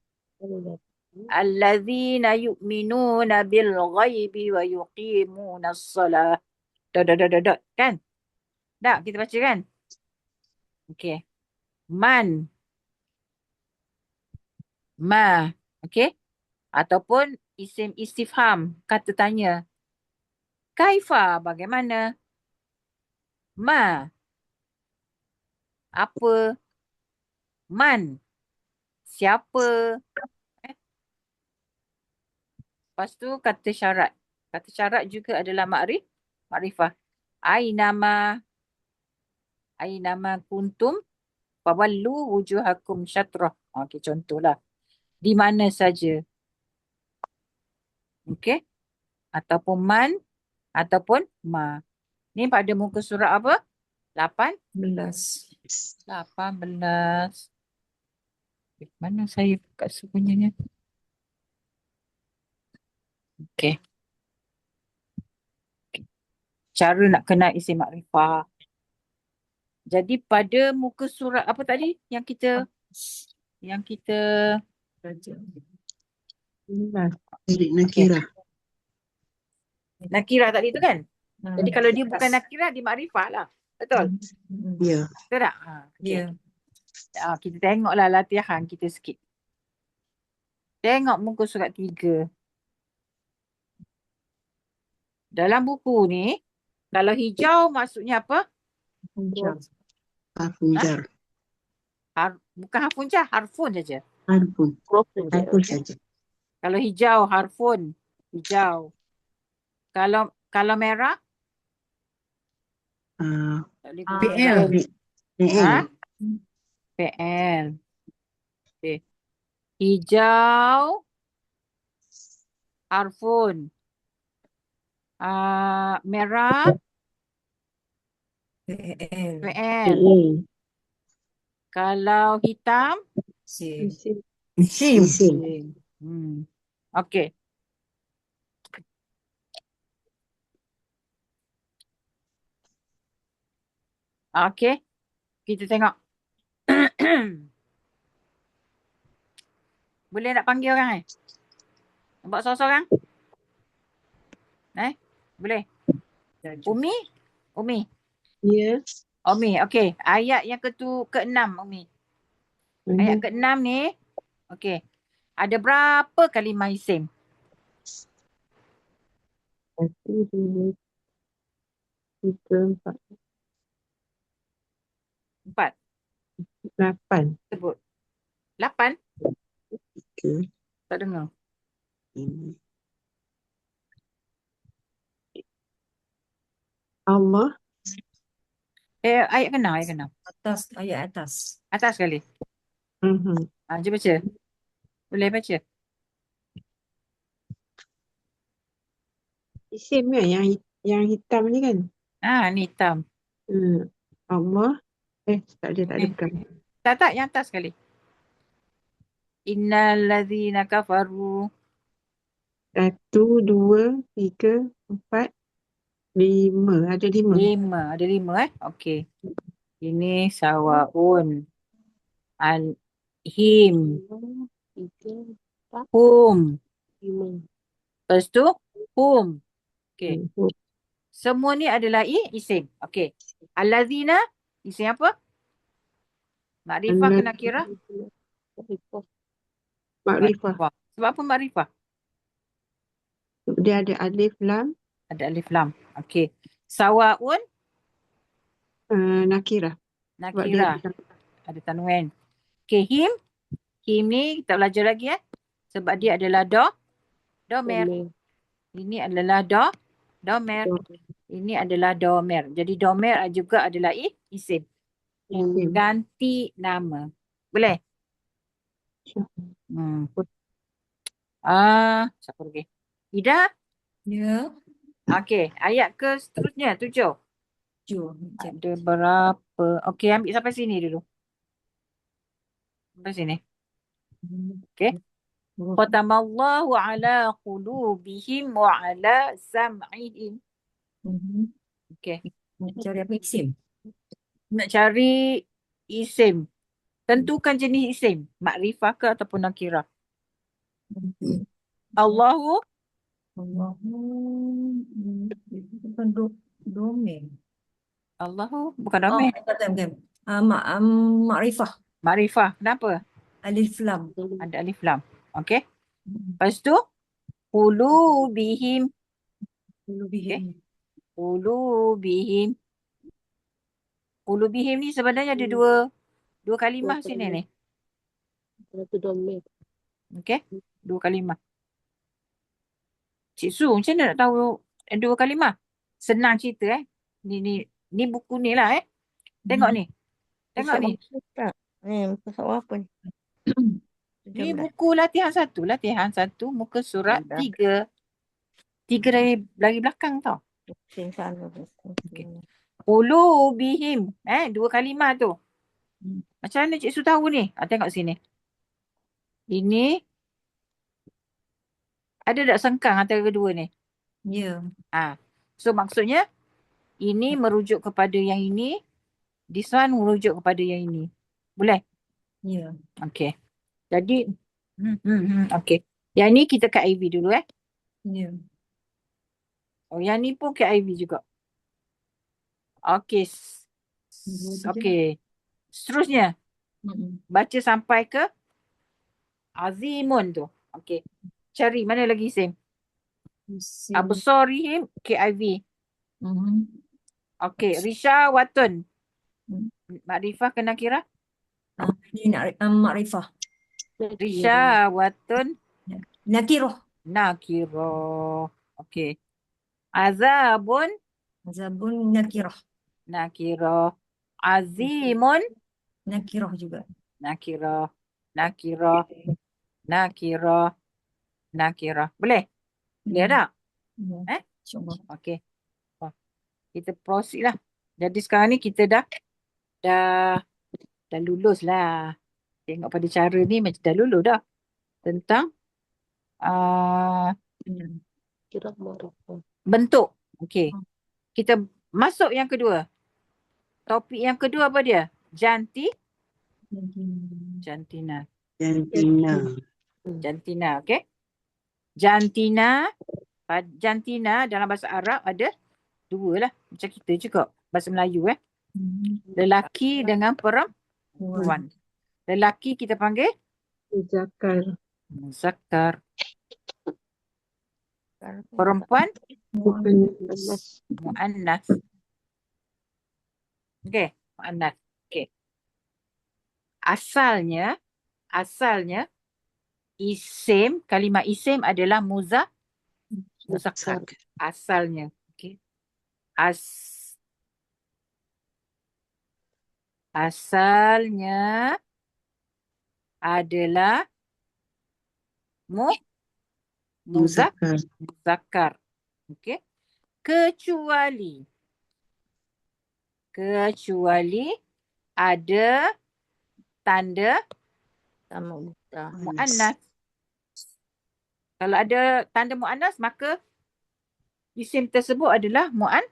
Allazina yu'minuna bil ghaibi wa yuqimuna as-salah. Dot. Kan? Tak, kita baca kan? Okey. Man. Ma. Okey. Ataupun isim istifham, kata tanya. Kaifa, bagaimana? Ma. Apa? Man. Siapa? Lepas tu kata syarat. Kata syarat juga adalah makrifah. Ainama kuntum fawallu wujuhakum syatrah. Okey, contohlah. Di mana saja. Okey. Ataupun man ataupun ma. Ni pada muka surat apa? 11. 18. Mana saya buka sebenarnya? Okey. Cara nak kenal isim makrifah. Jadi pada muka surat apa tadi yang kita Baca. Nakirah. nakirah tadi tu kan? Jadi kalau dia bukan nakirah, dia makrifah lah. Betul? Ya. Betul tak? Okay. Ya. Kita tengoklah latihan kita sikit. Tengok muka surat 3. Dalam buku ni, kalau hijau maksudnya apa? Harfun jar. Bukan harfun jar, harfun saja. Harfun saja. Kalau hijau, harfun. Hijau. Kalau merah? Tak boleh guna. PL. PL. PL. Okay. Hijau. Harfun. Merah. PL. PL. Kalau hitam? SIM. Isim. Okey. Okey. Kita tengok. Boleh nak panggil orang Nampak seorang-seorang? Boleh? Umi? Ya. Umi, okey. Ayat yang ke-6, Umi. Ayat ke-6 ni, okey. Ada berapa kalimah isim? 1, 2, 3, 4, 4. 8. Sebut. 8? Ke Tak dengar. ini. Allah. Ayat ke-6, ayat ke-6. Ayat atas. Atas sekali. Jom baca. Boleh baca? Isim kan yang hitam ni kan? Ni hitam. Allah. Tak ada bukan. Tak, yang atas sekali. Innal ladzina kafaru. 1, 2, 3, 4, 5. Ada 5. 5. Ada 5 Okey. Ini sawaun. Him. 3, 4, Hum. 5. Lepas tu hum. Okey. Semua ni adalah isim. Okey. Allazina isim apa? Makrifah ke nakirah? Makrifah. Sebab apa makrifah? Dia ada alif lam. Ada alif lam. Okey. Sawaun Nakirah. Sebab dia nakirah. Ada tanwin. Okey, him. Him ni kita belajar lagi sebab dia adalah domer. Ini adalah domer. Ini adalah domer. Jadi domer juga adalah isim. Ganti nama. Boleh? Siapa lagi? Ida? Ya. Okey, ayat ke seterusnya 7. Jom. Ada berapa? Okey, ambil sampai sini dulu. Sampai sini. Okey. Khatamallahu ala qulubihim wa ala sam'ihim. Okey. Nak cari apa isim? Nak cari isim. Tentukan jenis isim. Makrifah ke ataupun nakirah. Allahu Bukan domain. Allahu bukan Oh, domain. bukan. Makrifah. Makrifah. Kenapa? Alif lam. Ada alif lam. Okey. Lepas tu qulubihim. Qulubihim. Qulubihim. Qulubihim ni sebenarnya ada dua kalimah sini ni. Satu domain. Okey. Dua kalimah. Cik Su, macam mana nak tahu dua kalimah? Senang cerita Ni buku ni lah Tengok ni. Tengok ni. Tak. Muka surat apa ni? Ni buku latihan 1. Latihan 1 muka surat 3. 3 dari belakang tau. Sing sana. Okey. Qulubihim. Dua kalimah tu. Macam mana Cik Su tahu ni? Tengok sini. Ini ada tak sengkang antara kedua ni? Ya. So maksudnya ini merujuk kepada yang ini. This one merujuk kepada yang ini. Boleh? Ya. Okey. Jadi okey. Yang ni kita kat IV dulu Ya. Oh, yang ni pun kat IV juga. Okey. Okey. Seterusnya baca sampai ke azimun tu. Okey. Cari mana lagi isim? Absarihim KIV. Okey, risyawatun. Makrifah ke nakirah? Ini makrifah. Risyawatun Nakirah. nakirah. Okey. Azabun Zabun nakirah. nakirah. Azimun Nakirah juga. nakirah. Nakirah. Nakirah. Nakirah. Boleh? Boleh tak? InsyaAllah. Okey. Kita proceed lah. Jadi sekarang ni kita dah lulus lah. Tengok pada cara ni macam dah lulus dah. Tentang Kira makrifah. bentuk. Okey. Kita masuk yang kedua. Topik yang kedua apa dia? Jantina. Jantina. Jantina, okey. Jantina dalam bahasa Arab ada dua lah. Macam kita juga. Bahasa Melayu Lelaki dengan perempuan. Lelaki kita panggil Zakar. muzakkar. Perempuan Muannas. muannas. Okey, muannas. Okey. Asalnya isim, kalimah isim adalah muzakkar. Asalnya. Okey. Asalnya adalah muzakkar. Okey. Kecuali ada tanda Sama buta. muannas. Kalau ada tanda muannas maka isim tersebut adalah Muannas.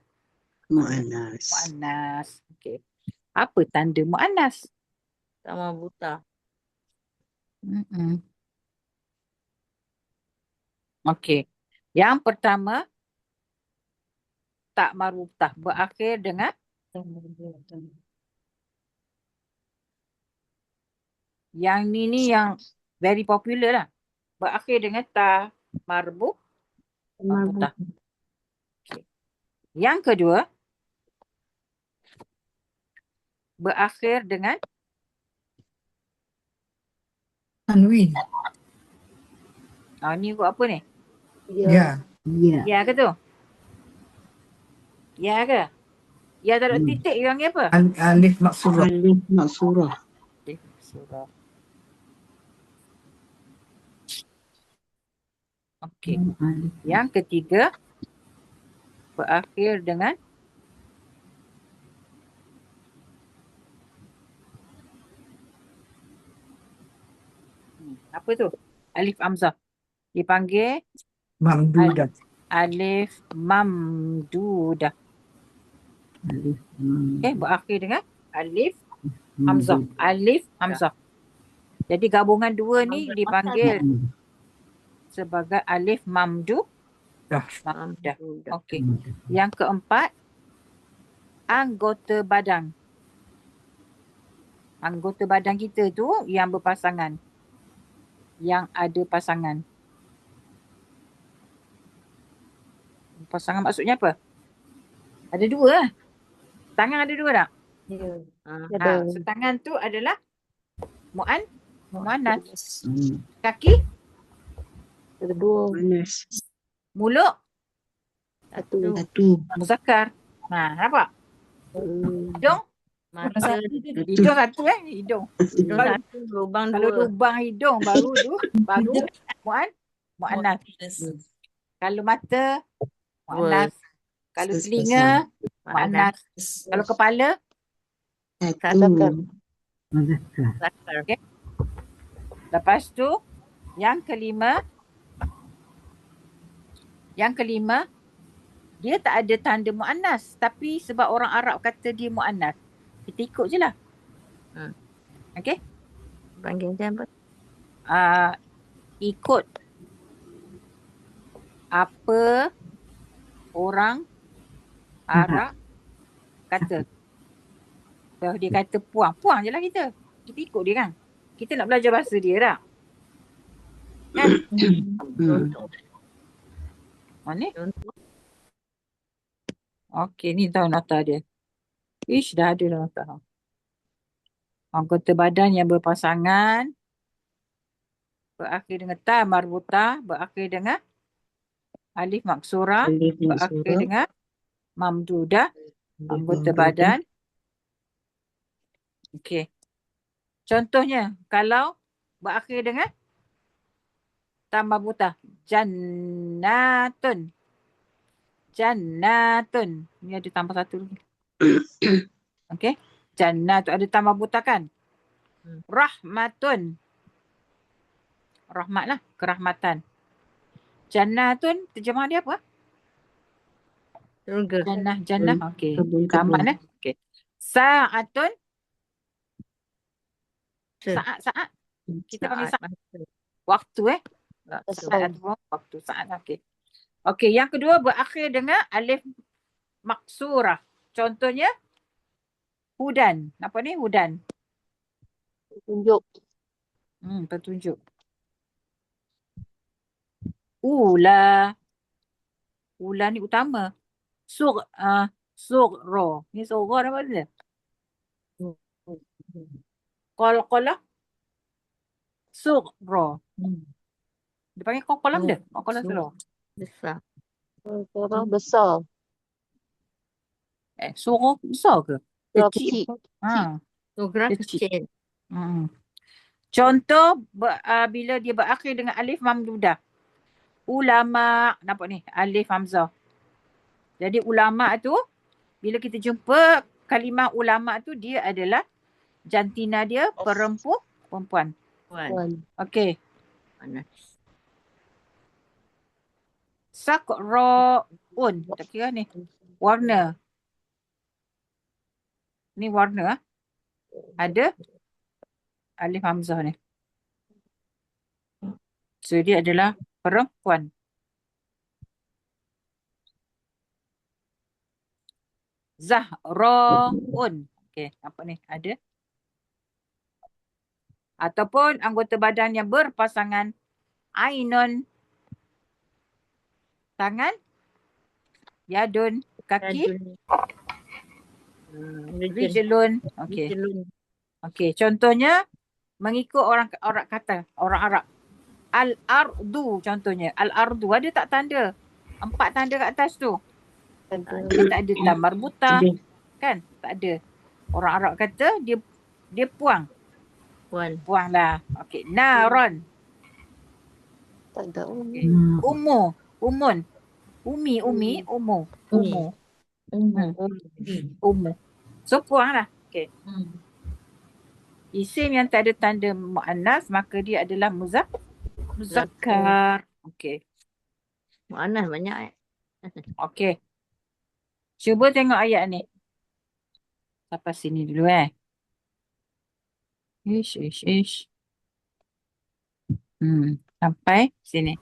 muannas. Okey. Apa tanda muannas? Sama buta. Okey. Yang pertama tak marutah berakhir dengan yang ni yang very popular lah. Berakhir dengan ta marbutah. Okay. Yang kedua berakhir dengan Tanwin. ni ikut apa ni? Ya. Ya ke tu? Ya ke? Ya tak ada titik yang ni apa? Alif maksurah. Alif maksurah. Surah. Okey. Alif. Yang ketiga berakhir dengan apa tu? Alif hamzah. Dipanggil Mamduda. alif mamdudah. Alif. Okey, berakhir dengan alif hamzah. Alif hamzah. Jadi gabungan dua ni dipanggil sebagai alif mamdudah. Dah. Okey. Yang keempat, anggota badan. Anggota badan kita tu yang berpasangan. Yang ada pasangan. Pasangan maksudnya apa? Ada dua lah. Tangan ada dua tak? Ya. Setangan tu adalah muannas. Hmm. Kaki, Ada dua. Manas. mulut, Satu. Satu. muzakkar. Nampak? Hidung, Mata. hidung satu hidung. Hidung Kalau- satu. Lubang Kalau dua. lubang hidung baru muannas. Kalau mata, muannas. Kalau Sepasang. telinga, muannas. Kalau kepala, Satu. Muzakkar. lepas tu yang kelima, dia tak ada tanda muannas, tapi sebab orang Arab kata dia muannas, kita ikut je lah. Okey? Panggil macam apa? Ikut apa orang Arab kata. Kalau dia kata puang je lah kita. Kita ikut dia kan. Kita nak belajar bahasa dia tak? Kan? Mana? Contoh. Okey, ni tahu nota dia. Ish, dah ada dah nota. Anggota badan yang berpasangan berakhir dengan ta marbutah, berakhir dengan alif maksurah, Alif berakhir maksura. dengan mamdudah, anggota mamdudah. badan. Okey. Contohnya, kalau berakhir dengan ta marbutah, jannatun. Jannatun. Ni ada tambah satu lagi. Okey. Jannatun ada tambah buta kan? Rahmatun. Rahmat lah. Kerahmatan. Jannatun terjemah dia apa? Surga. Jannah. Okey. Kebun-kebun. Taman eh. Okey. Sa'atun. Se- Saat. Kita panggil saat. Masa. Waktu Waktu. Saat waktu. Saat. Okey. Okey. Yang kedua berakhir dengan alif maksurah. Contohnya hudan. Apa ni? Hudan. Tunjuk. Petunjuk. Ula. Ula ni utama. Sughra. Ni sughra apa dia? Qalqalah. Sughra. Dia panggil qalqalah dia. Qalqalah sughra. Besar. Sekarang besar. Sughra besar ke? Sekarang Kecil. kecil. Sugra Kecil. kecil. Contoh bila dia berakhir dengan alif mamdudah. Ulama. Nampak ni? Alif hamzah. Jadi ulama tu, bila kita jumpa kalimah ulama tu, dia adalah jantina dia perempuan. Wan. Okey. Panas. Sakra'un. Tak kira ni. Warna. Ni warna. Ada alif hamzah ni. So dia adalah perempuan. Zahra'un. Okey, apa ni? Ada. Ataupun anggota badan yang berpasangan. Ainun. Tangan. Yadun. Kaki. Rijlun. Okey. Okey, contohnya mengikut orang kata, orang Arab. Al-ardu contohnya. Al-ardu ada tak tanda? 4 tanda kat atas tu. Dia tak ada tamar buta. Kan? Tak ada. Orang Arab kata dia puang. Wan. Puang lah. Okey, naron. Tak ada. Umu. Umun. Umi. Umu. Umu. Umu. So puang lah. Okay. Isim yang tak ada tanda mu'annas maka dia adalah muzakkar. Okay. Mu'annas banyak Okay. Cuba tengok ayat ni. Sampai sini dulu Ish. Sampai sini.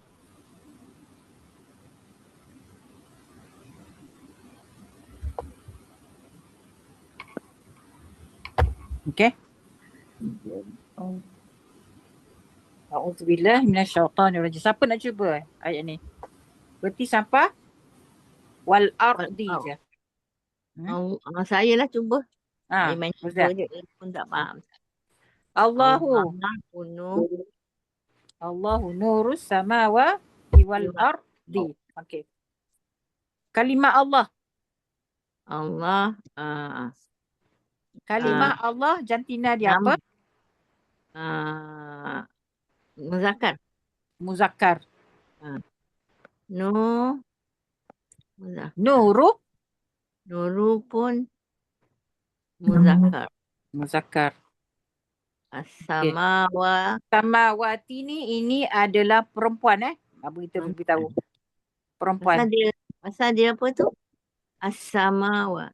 Okay. A'udzubillah minasyaitanirrajim. Siapa nak cuba ayat ni? Berarti sampai wal ardi Wal- je. Saya lah cuba. Saya main Ustaz. cuba je pun tak faham. Allahu nurus samawati wal ardi. Okay. Kalimah Allah. Allah Kalimah Allah jantina dia apa? Muzakkar. Muzakkar. Muzakkar. Nuru Nuru pun muzakkar. muzakkar. As-samawati ini adalah perempuan Apa kita beritahu? Perempuan. Pasal dia apa tu? As-samawa.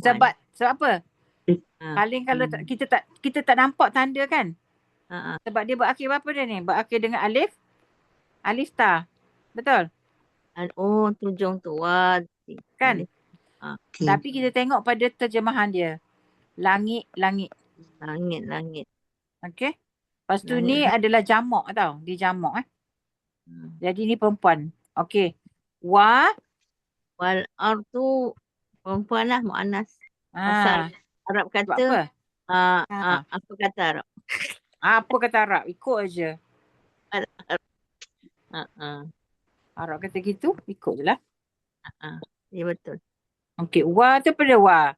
Sebab apa? Paling kalau kita tak nampak tanda kan? Sebab dia berakhir apa dia ni? Berakhir dengan alif. Alif ta. Betul? Tujung tu. Wati. Kan? Okay. Tapi kita tengok pada terjemahan dia. Langit. Langit. Okey. Lepas tu ni adalah jamak tau. Dia jamak Jadi ni perempuan. Okey. Wal ardu perempuan lah mu'annas. Pasal Arab Sebab kata apa? apa kata Arab? Apa kata Arab? Ikut aja. Arab kata gitu, ikut je lah. Ya betul. Okey. Wa tu pada wa.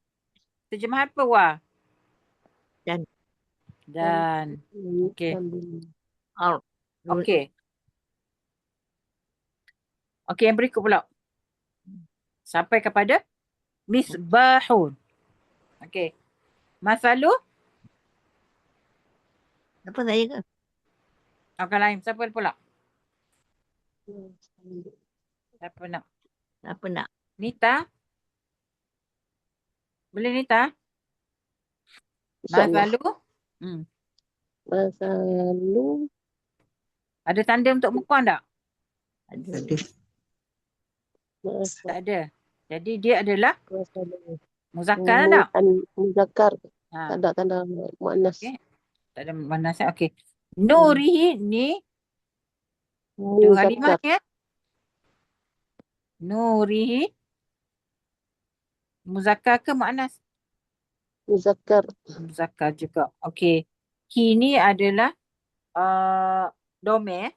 Terjemahan apa wa? Dan. Okey. Okey. Okey, yang berikut pula. Sampai kepada misbahun. Okey. Masalu? Apa saya ke? Orang lain. Siapa pula? Siapa nak? Apa nak? Nita? Boleh Nita? InsyaAllah. Masalu? Masalu. Ada tanda untuk muka tak? Ada. Tak ada. Jadi dia adalah Masalu. muzakkar tak? Muzakkar. Tak ada tanda mu'annas. Okey. Tak ada mana saya. Okey. Nurihi ni dua kalimah Muzakkar. Nurihi muzakkar ke muannas? Muzakkar. Muzakkar juga. Okey. Kini adalah dome.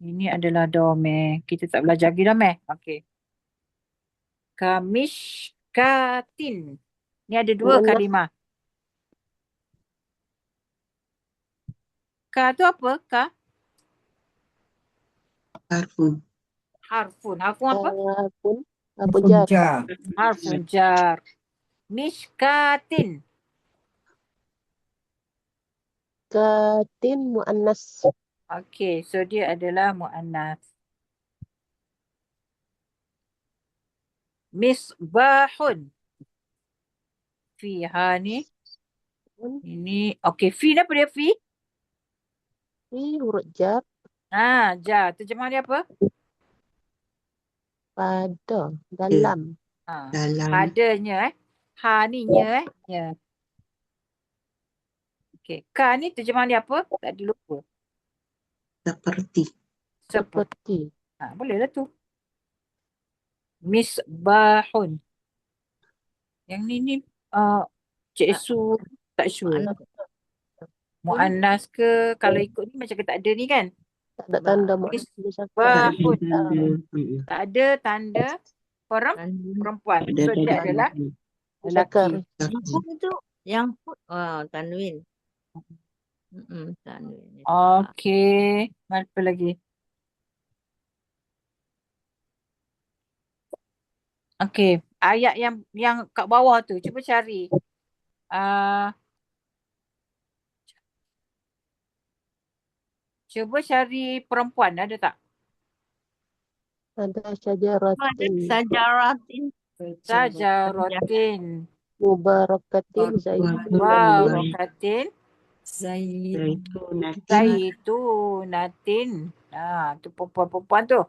Ini adalah dome. Kita tak belajar lagi dome. Okey. Kamishkatin. Ni ada dua Muannas. kalimah. Ka tu apa? Ka? Harfun. Harfun. Harfun apa? Apa jar? Harfun jar. Mishkatin. Katin mu'annas. Okey, so dia adalah muannas. Misbahun. Fiha ni. Ini. Okey, fi ni apa dia fi? Fi huruf jar. Jar. Terjemah dia apa? Pada. Dalam. Dalam. Padanya Ha ni nya nya. Okey, ka ni terjemah dia apa? Tak ada lupa. Seperti. Seperti. Boleh lah tu. Misbahun. Yang ni Cik Su tak sure. Muannas ke? Kalau ikut ni macam tak ada ni kan? Tak ada tanda mu'annas. Misbahun. Tak ada tanda perempuan. So dia adalah lelaki. Muzakkar. Yang itu yang tanwin. Tanda ni. Okey. Apa lagi? Okey. Ayat yang kat bawah tu. Cuba cari. Cuba cari perempuan. Ada tak? Ada syajaratin Sajaratin. Sajaratin. mubarakatin zaitun. Barakatin. Zaid. Zaitunatin. Tu perempuan tu.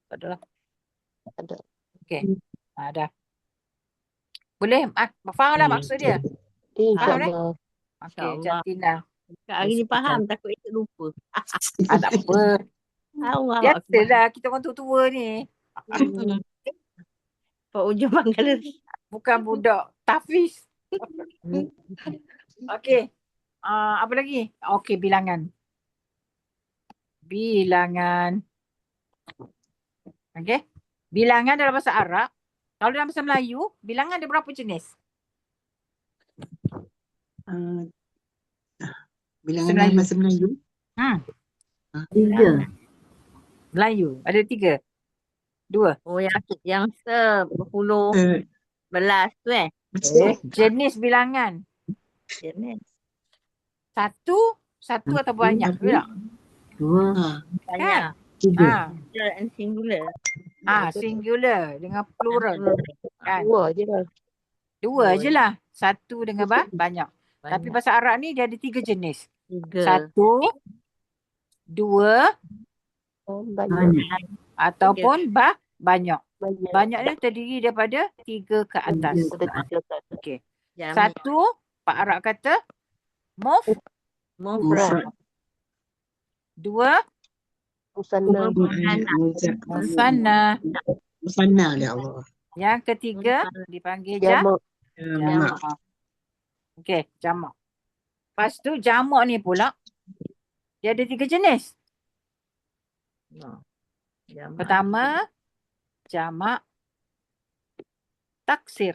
Tak ada lah. Ada. Okey. Dah. Boleh? Faham dah maksud dia? InsyaAllah. Okey, InsyaAllah. Cantina. Hari ni faham, takut ikut lupa. Tak apa. Allah. Biasalah kita orang tua-tua ni. Pak Ujung Bangladesh. Bukan budak Tafiz. Okey. Apa lagi? Okey, bilangan. Bilangan. Okey. Bilangan dalam bahasa Arab. Kalau dalam bahasa Melayu, bilangan ada berapa jenis? Bilangan dalam bahasa Melayu. Tiga. Melayu. Ada 3. 2. Oh, yang sepuluh belas tu Jenis bilangan. Jenis. Satu atau banyak? Betul tak? Dua. Banyak. Tiga. Singular and singular. Singular dengan plural. Kan? 2 je lah. 2 je lah. Satu dengan banyak. Tapi bahasa Arab ni dia ada 3 jenis. 3. 1, 2 Banyak. ataupun banyak. Banyak. Banyak ni terdiri daripada 3 ke atas. Okey. Jami. 1, Pak Arab kata Mufrad. 2, Musanna. musanna. Musanna ya Allah. Yang ketiga dipanggil Jamak. jamak. Okey, jamak. Lepas tu jamak ni pula dia ada 3 jenis. Pertama, jamak taksir.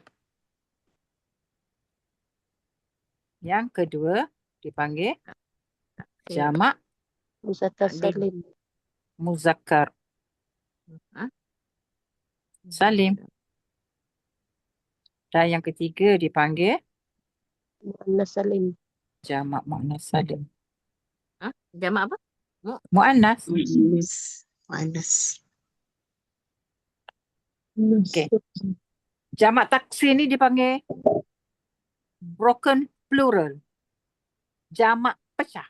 Yang kedua dipanggil jamak Muzakkar salim. muzakkar salim. Dan yang ketiga dipanggil Muannas salim. jamak muannas salim. Jamak apa? Muannas. Muannas. Okey. Jamak taksir ni dipanggil broken plural. Jamak pecah.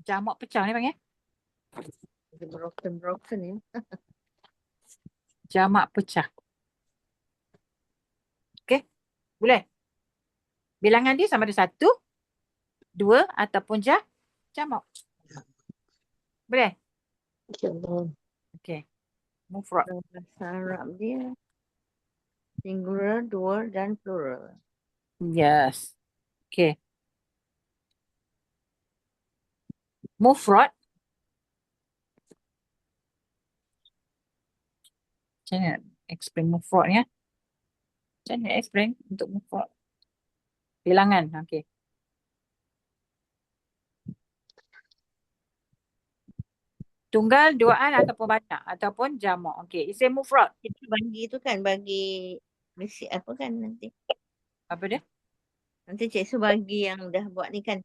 Jamak pecah ni panggil. Broken ni. Jamak pecah. Okey. Boleh? Bilangan dia sama ada 1, 2 ataupun jamak. Boleh? InsyaAllah. Okey. Mufrad. Bahasa Arab dia singular, dual dan plural. Yes. Okey. Mufrad. Macam mana nak explain mufrad ni? Macam mana nak explain untuk mufrad? Bilangan. Okey. Tunggal, duaan ataupun banyak ataupun jamak. Okey, isim mufrad. Kita bagi tu kan, bagi basic apa kan nanti. Apa dia? Nanti Cik Su bagi yang dah buat ni kan.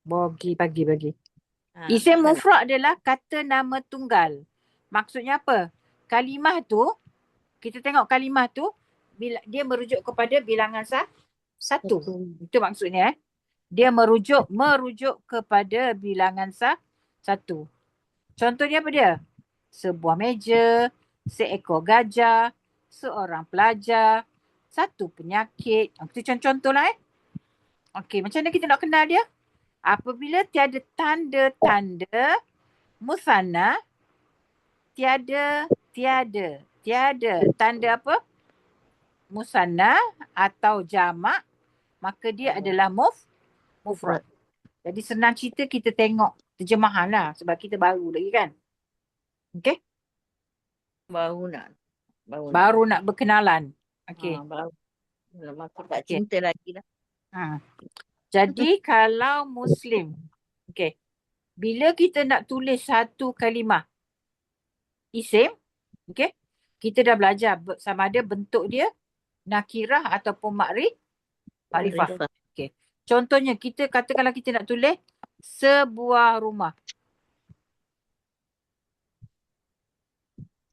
Bagi. Ha, Isim kan. mufrad adalah kata nama tunggal. Maksudnya apa? Kalimah tu, kita tengok kalimah tu, dia merujuk kepada bilangan satu. Itu maksudnya. Dia merujuk kepada bilangan satu. Contohnya apa dia? Sebuah meja, seekor gajah, seorang pelajar, satu penyakit. Itu contoh lah. Okey, macam mana kita nak kenal dia? Apabila tiada tanda-tanda musanna, tiada tanda apa? Musanna atau jamak, maka dia adalah mufrad. Jadi senang cerita kita tengok terjemahan lah sebab kita baru lagi kan. Okay? Baru Baru nak berkenalan. Okay. baru. Masa tak Okay. cinta lagi lah. Jadi kalau Muslim, okay, bila kita nak tulis satu kalimah isim, okay, kita dah belajar sama ada bentuk dia nakirah ataupun makrifah. Okay. Contohnya kita katakanlah kita nak tulis sebuah rumah.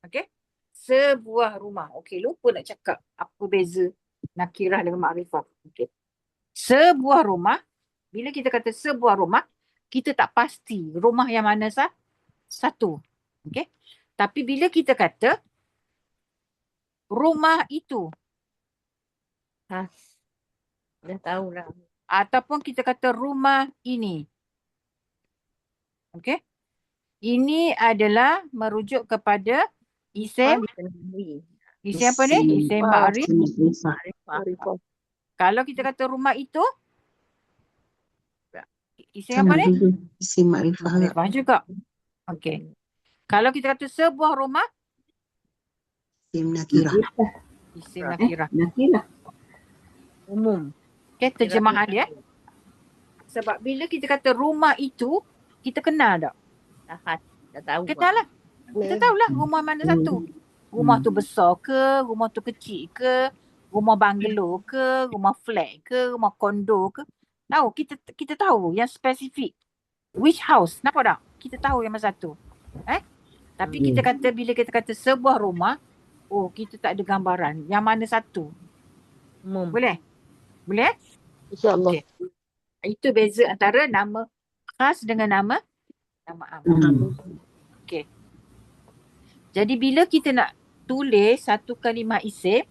Okay. Sebuah rumah. Okay, lupa nak cakap apa beza nakirah dengan makrifah. Okay. Sebuah rumah, bila kita kata sebuah rumah, kita tak pasti rumah yang mana satu. Okay. Tapi bila kita kata rumah itu, Dah tahu lah. ataupun kita kata rumah ini. Okay. Ini adalah merujuk kepada isim. Isim apa ni? Isim Makrifah. Makrifah. Kalau kita kata rumah itu, isim apa ni? Isim makrifah lah. Makrifah juga. Okay. Kalau kita kata sebuah rumah, Isim nakirah. isim nakirah. Nakirah. Umum. Okay, terjemahan dia. Sebab bila kita kata rumah itu, kita kenal tak? Dah tahu. Kenal lah. Kita tahulah rumah mana satu. Rumah tu besar ke, rumah tu kecil ke, rumah banglo ke, rumah flat ke, rumah kondo ke. Tahu, kita tahu yang spesifik. Which house, nampak tak? Kita tahu yang mana satu. Tapi kita kata, bila kita kata sebuah rumah, oh kita tak ada gambaran. Yang mana satu? Umum. Boleh? Boleh? InsyaAllah. Okay. Itu beza antara nama khas dengan nama am. Okay. Jadi bila kita nak tulis satu kalimah isim,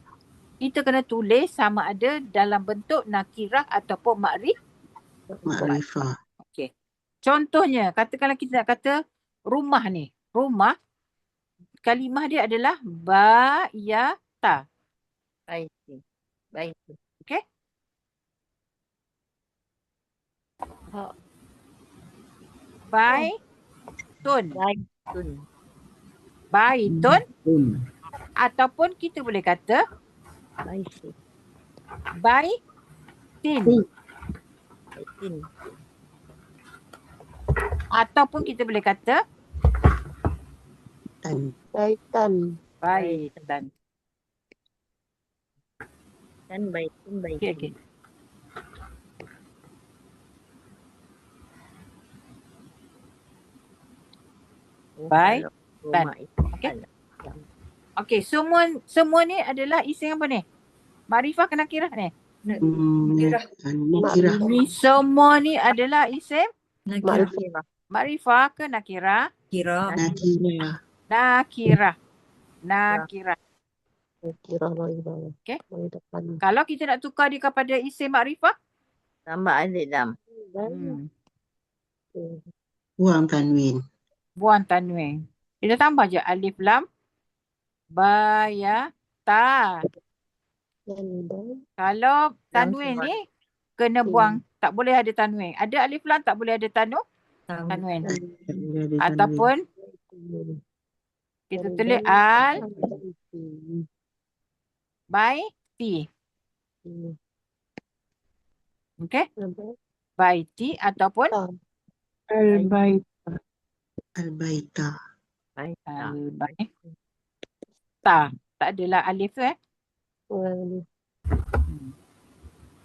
kita kena tulis sama ada dalam bentuk nakirah ataupun Makrifah. Okay. Contohnya, katakanlah kita nak kata rumah ni. Rumah, kalimah dia adalah bayata. Baik. Okay? Baitun. Baitun. Ataupun kita boleh kata baitin. Ataupun kita boleh kata Kaitan. baitan. Dan baik. Okay. Baik. Okay. Okay, semua ni adalah isim apa ni? Makrifah ke nakirah ni? Nakirah. Semua ni adalah isim Nakirah. makrifah ke nakirah? Kira. Nakirah. Nakirah. Nakirah lah ibarat. Okay. Dari depan. Kalau kita nak tukar dia kepada isim makrifah, Tambah alif lam. Buang tanwin. buang tanwin. Kita tambah je alif lam bayata. Kalau tanwin ni kena buang, tak boleh ada tanwin. Ada alif lam, tak boleh ada tanwin. Ataupun kita tulis al baiti. Okay? Baiti ataupun Al-Baita. al-baita. Tak adalah alif tu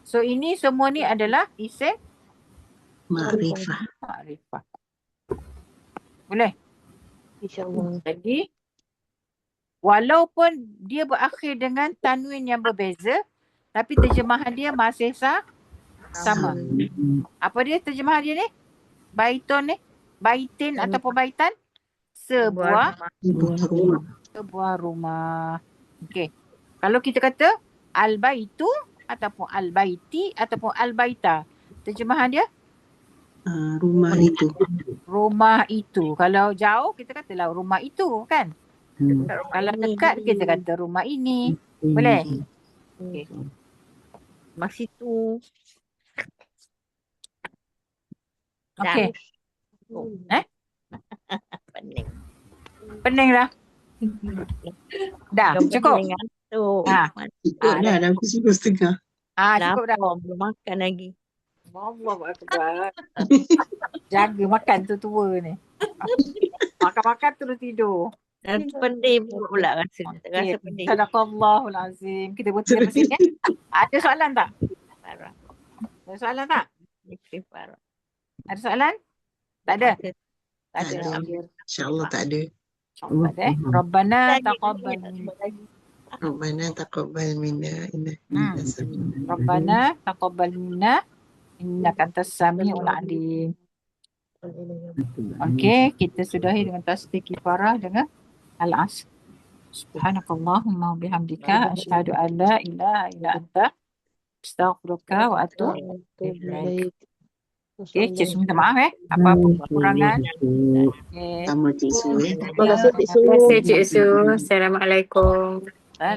So ini semua ni adalah isim Makrifah. makrifah. Boleh? InsyaAllah. Jadi walaupun dia berakhir dengan tanwin yang berbeza, tapi terjemahan dia masih sama. Apa dia terjemahan dia ni? Baitun ni? Baitin ataupun baitan? Sebuah rumah. Okey. Kalau kita kata al-baitu ataupun al-baiti ataupun al-baita, terjemahan dia? Rumah itu. Rumah itu. Kalau jauh kita katalah rumah itu kan? Kalau dekat kita kata rumah ini. Boleh? Okay. Masih tu. Okey. Dah. Pening. Pening dah. Dah, cukup. Ngantuk. Ah. Cukup dah dah pukul 10:30. Cukup dah. Lapar, belum makan lagi. Allahu Akbar. Jaga makan tu tua ni. Makan-makan terus tidur. Dan pedih pula rasa. Rasa pedih. Sadaqallahul azim. Kita berhenti sampai sini. Ada soalan tak? Parah. Ada soalan tak? Parah. Ada soalan? Tak ada? Tak Tak ada. ada. Okey. InsyaAllah tak ada. InsyaAllah tak ada. Rabbana taqabbal minna. Rabbana taqabbal minna innaka antas samiul Rabbana taqabbal minna innaka antas samiul alim. Okey, kita sudahi dengan tasbih kifarah dengan al-asr. Subhanakallahumma wa bihamdika asyhadu an la ilaha illa anta astaghfiruka wa atubu ilaik. Okey, Cik Su minta maaf apa-apa kekurangan. Okey. Sama Cik Su. Terima kasih Cik Su. Terima kasih Cik Su. Assalamualaikum.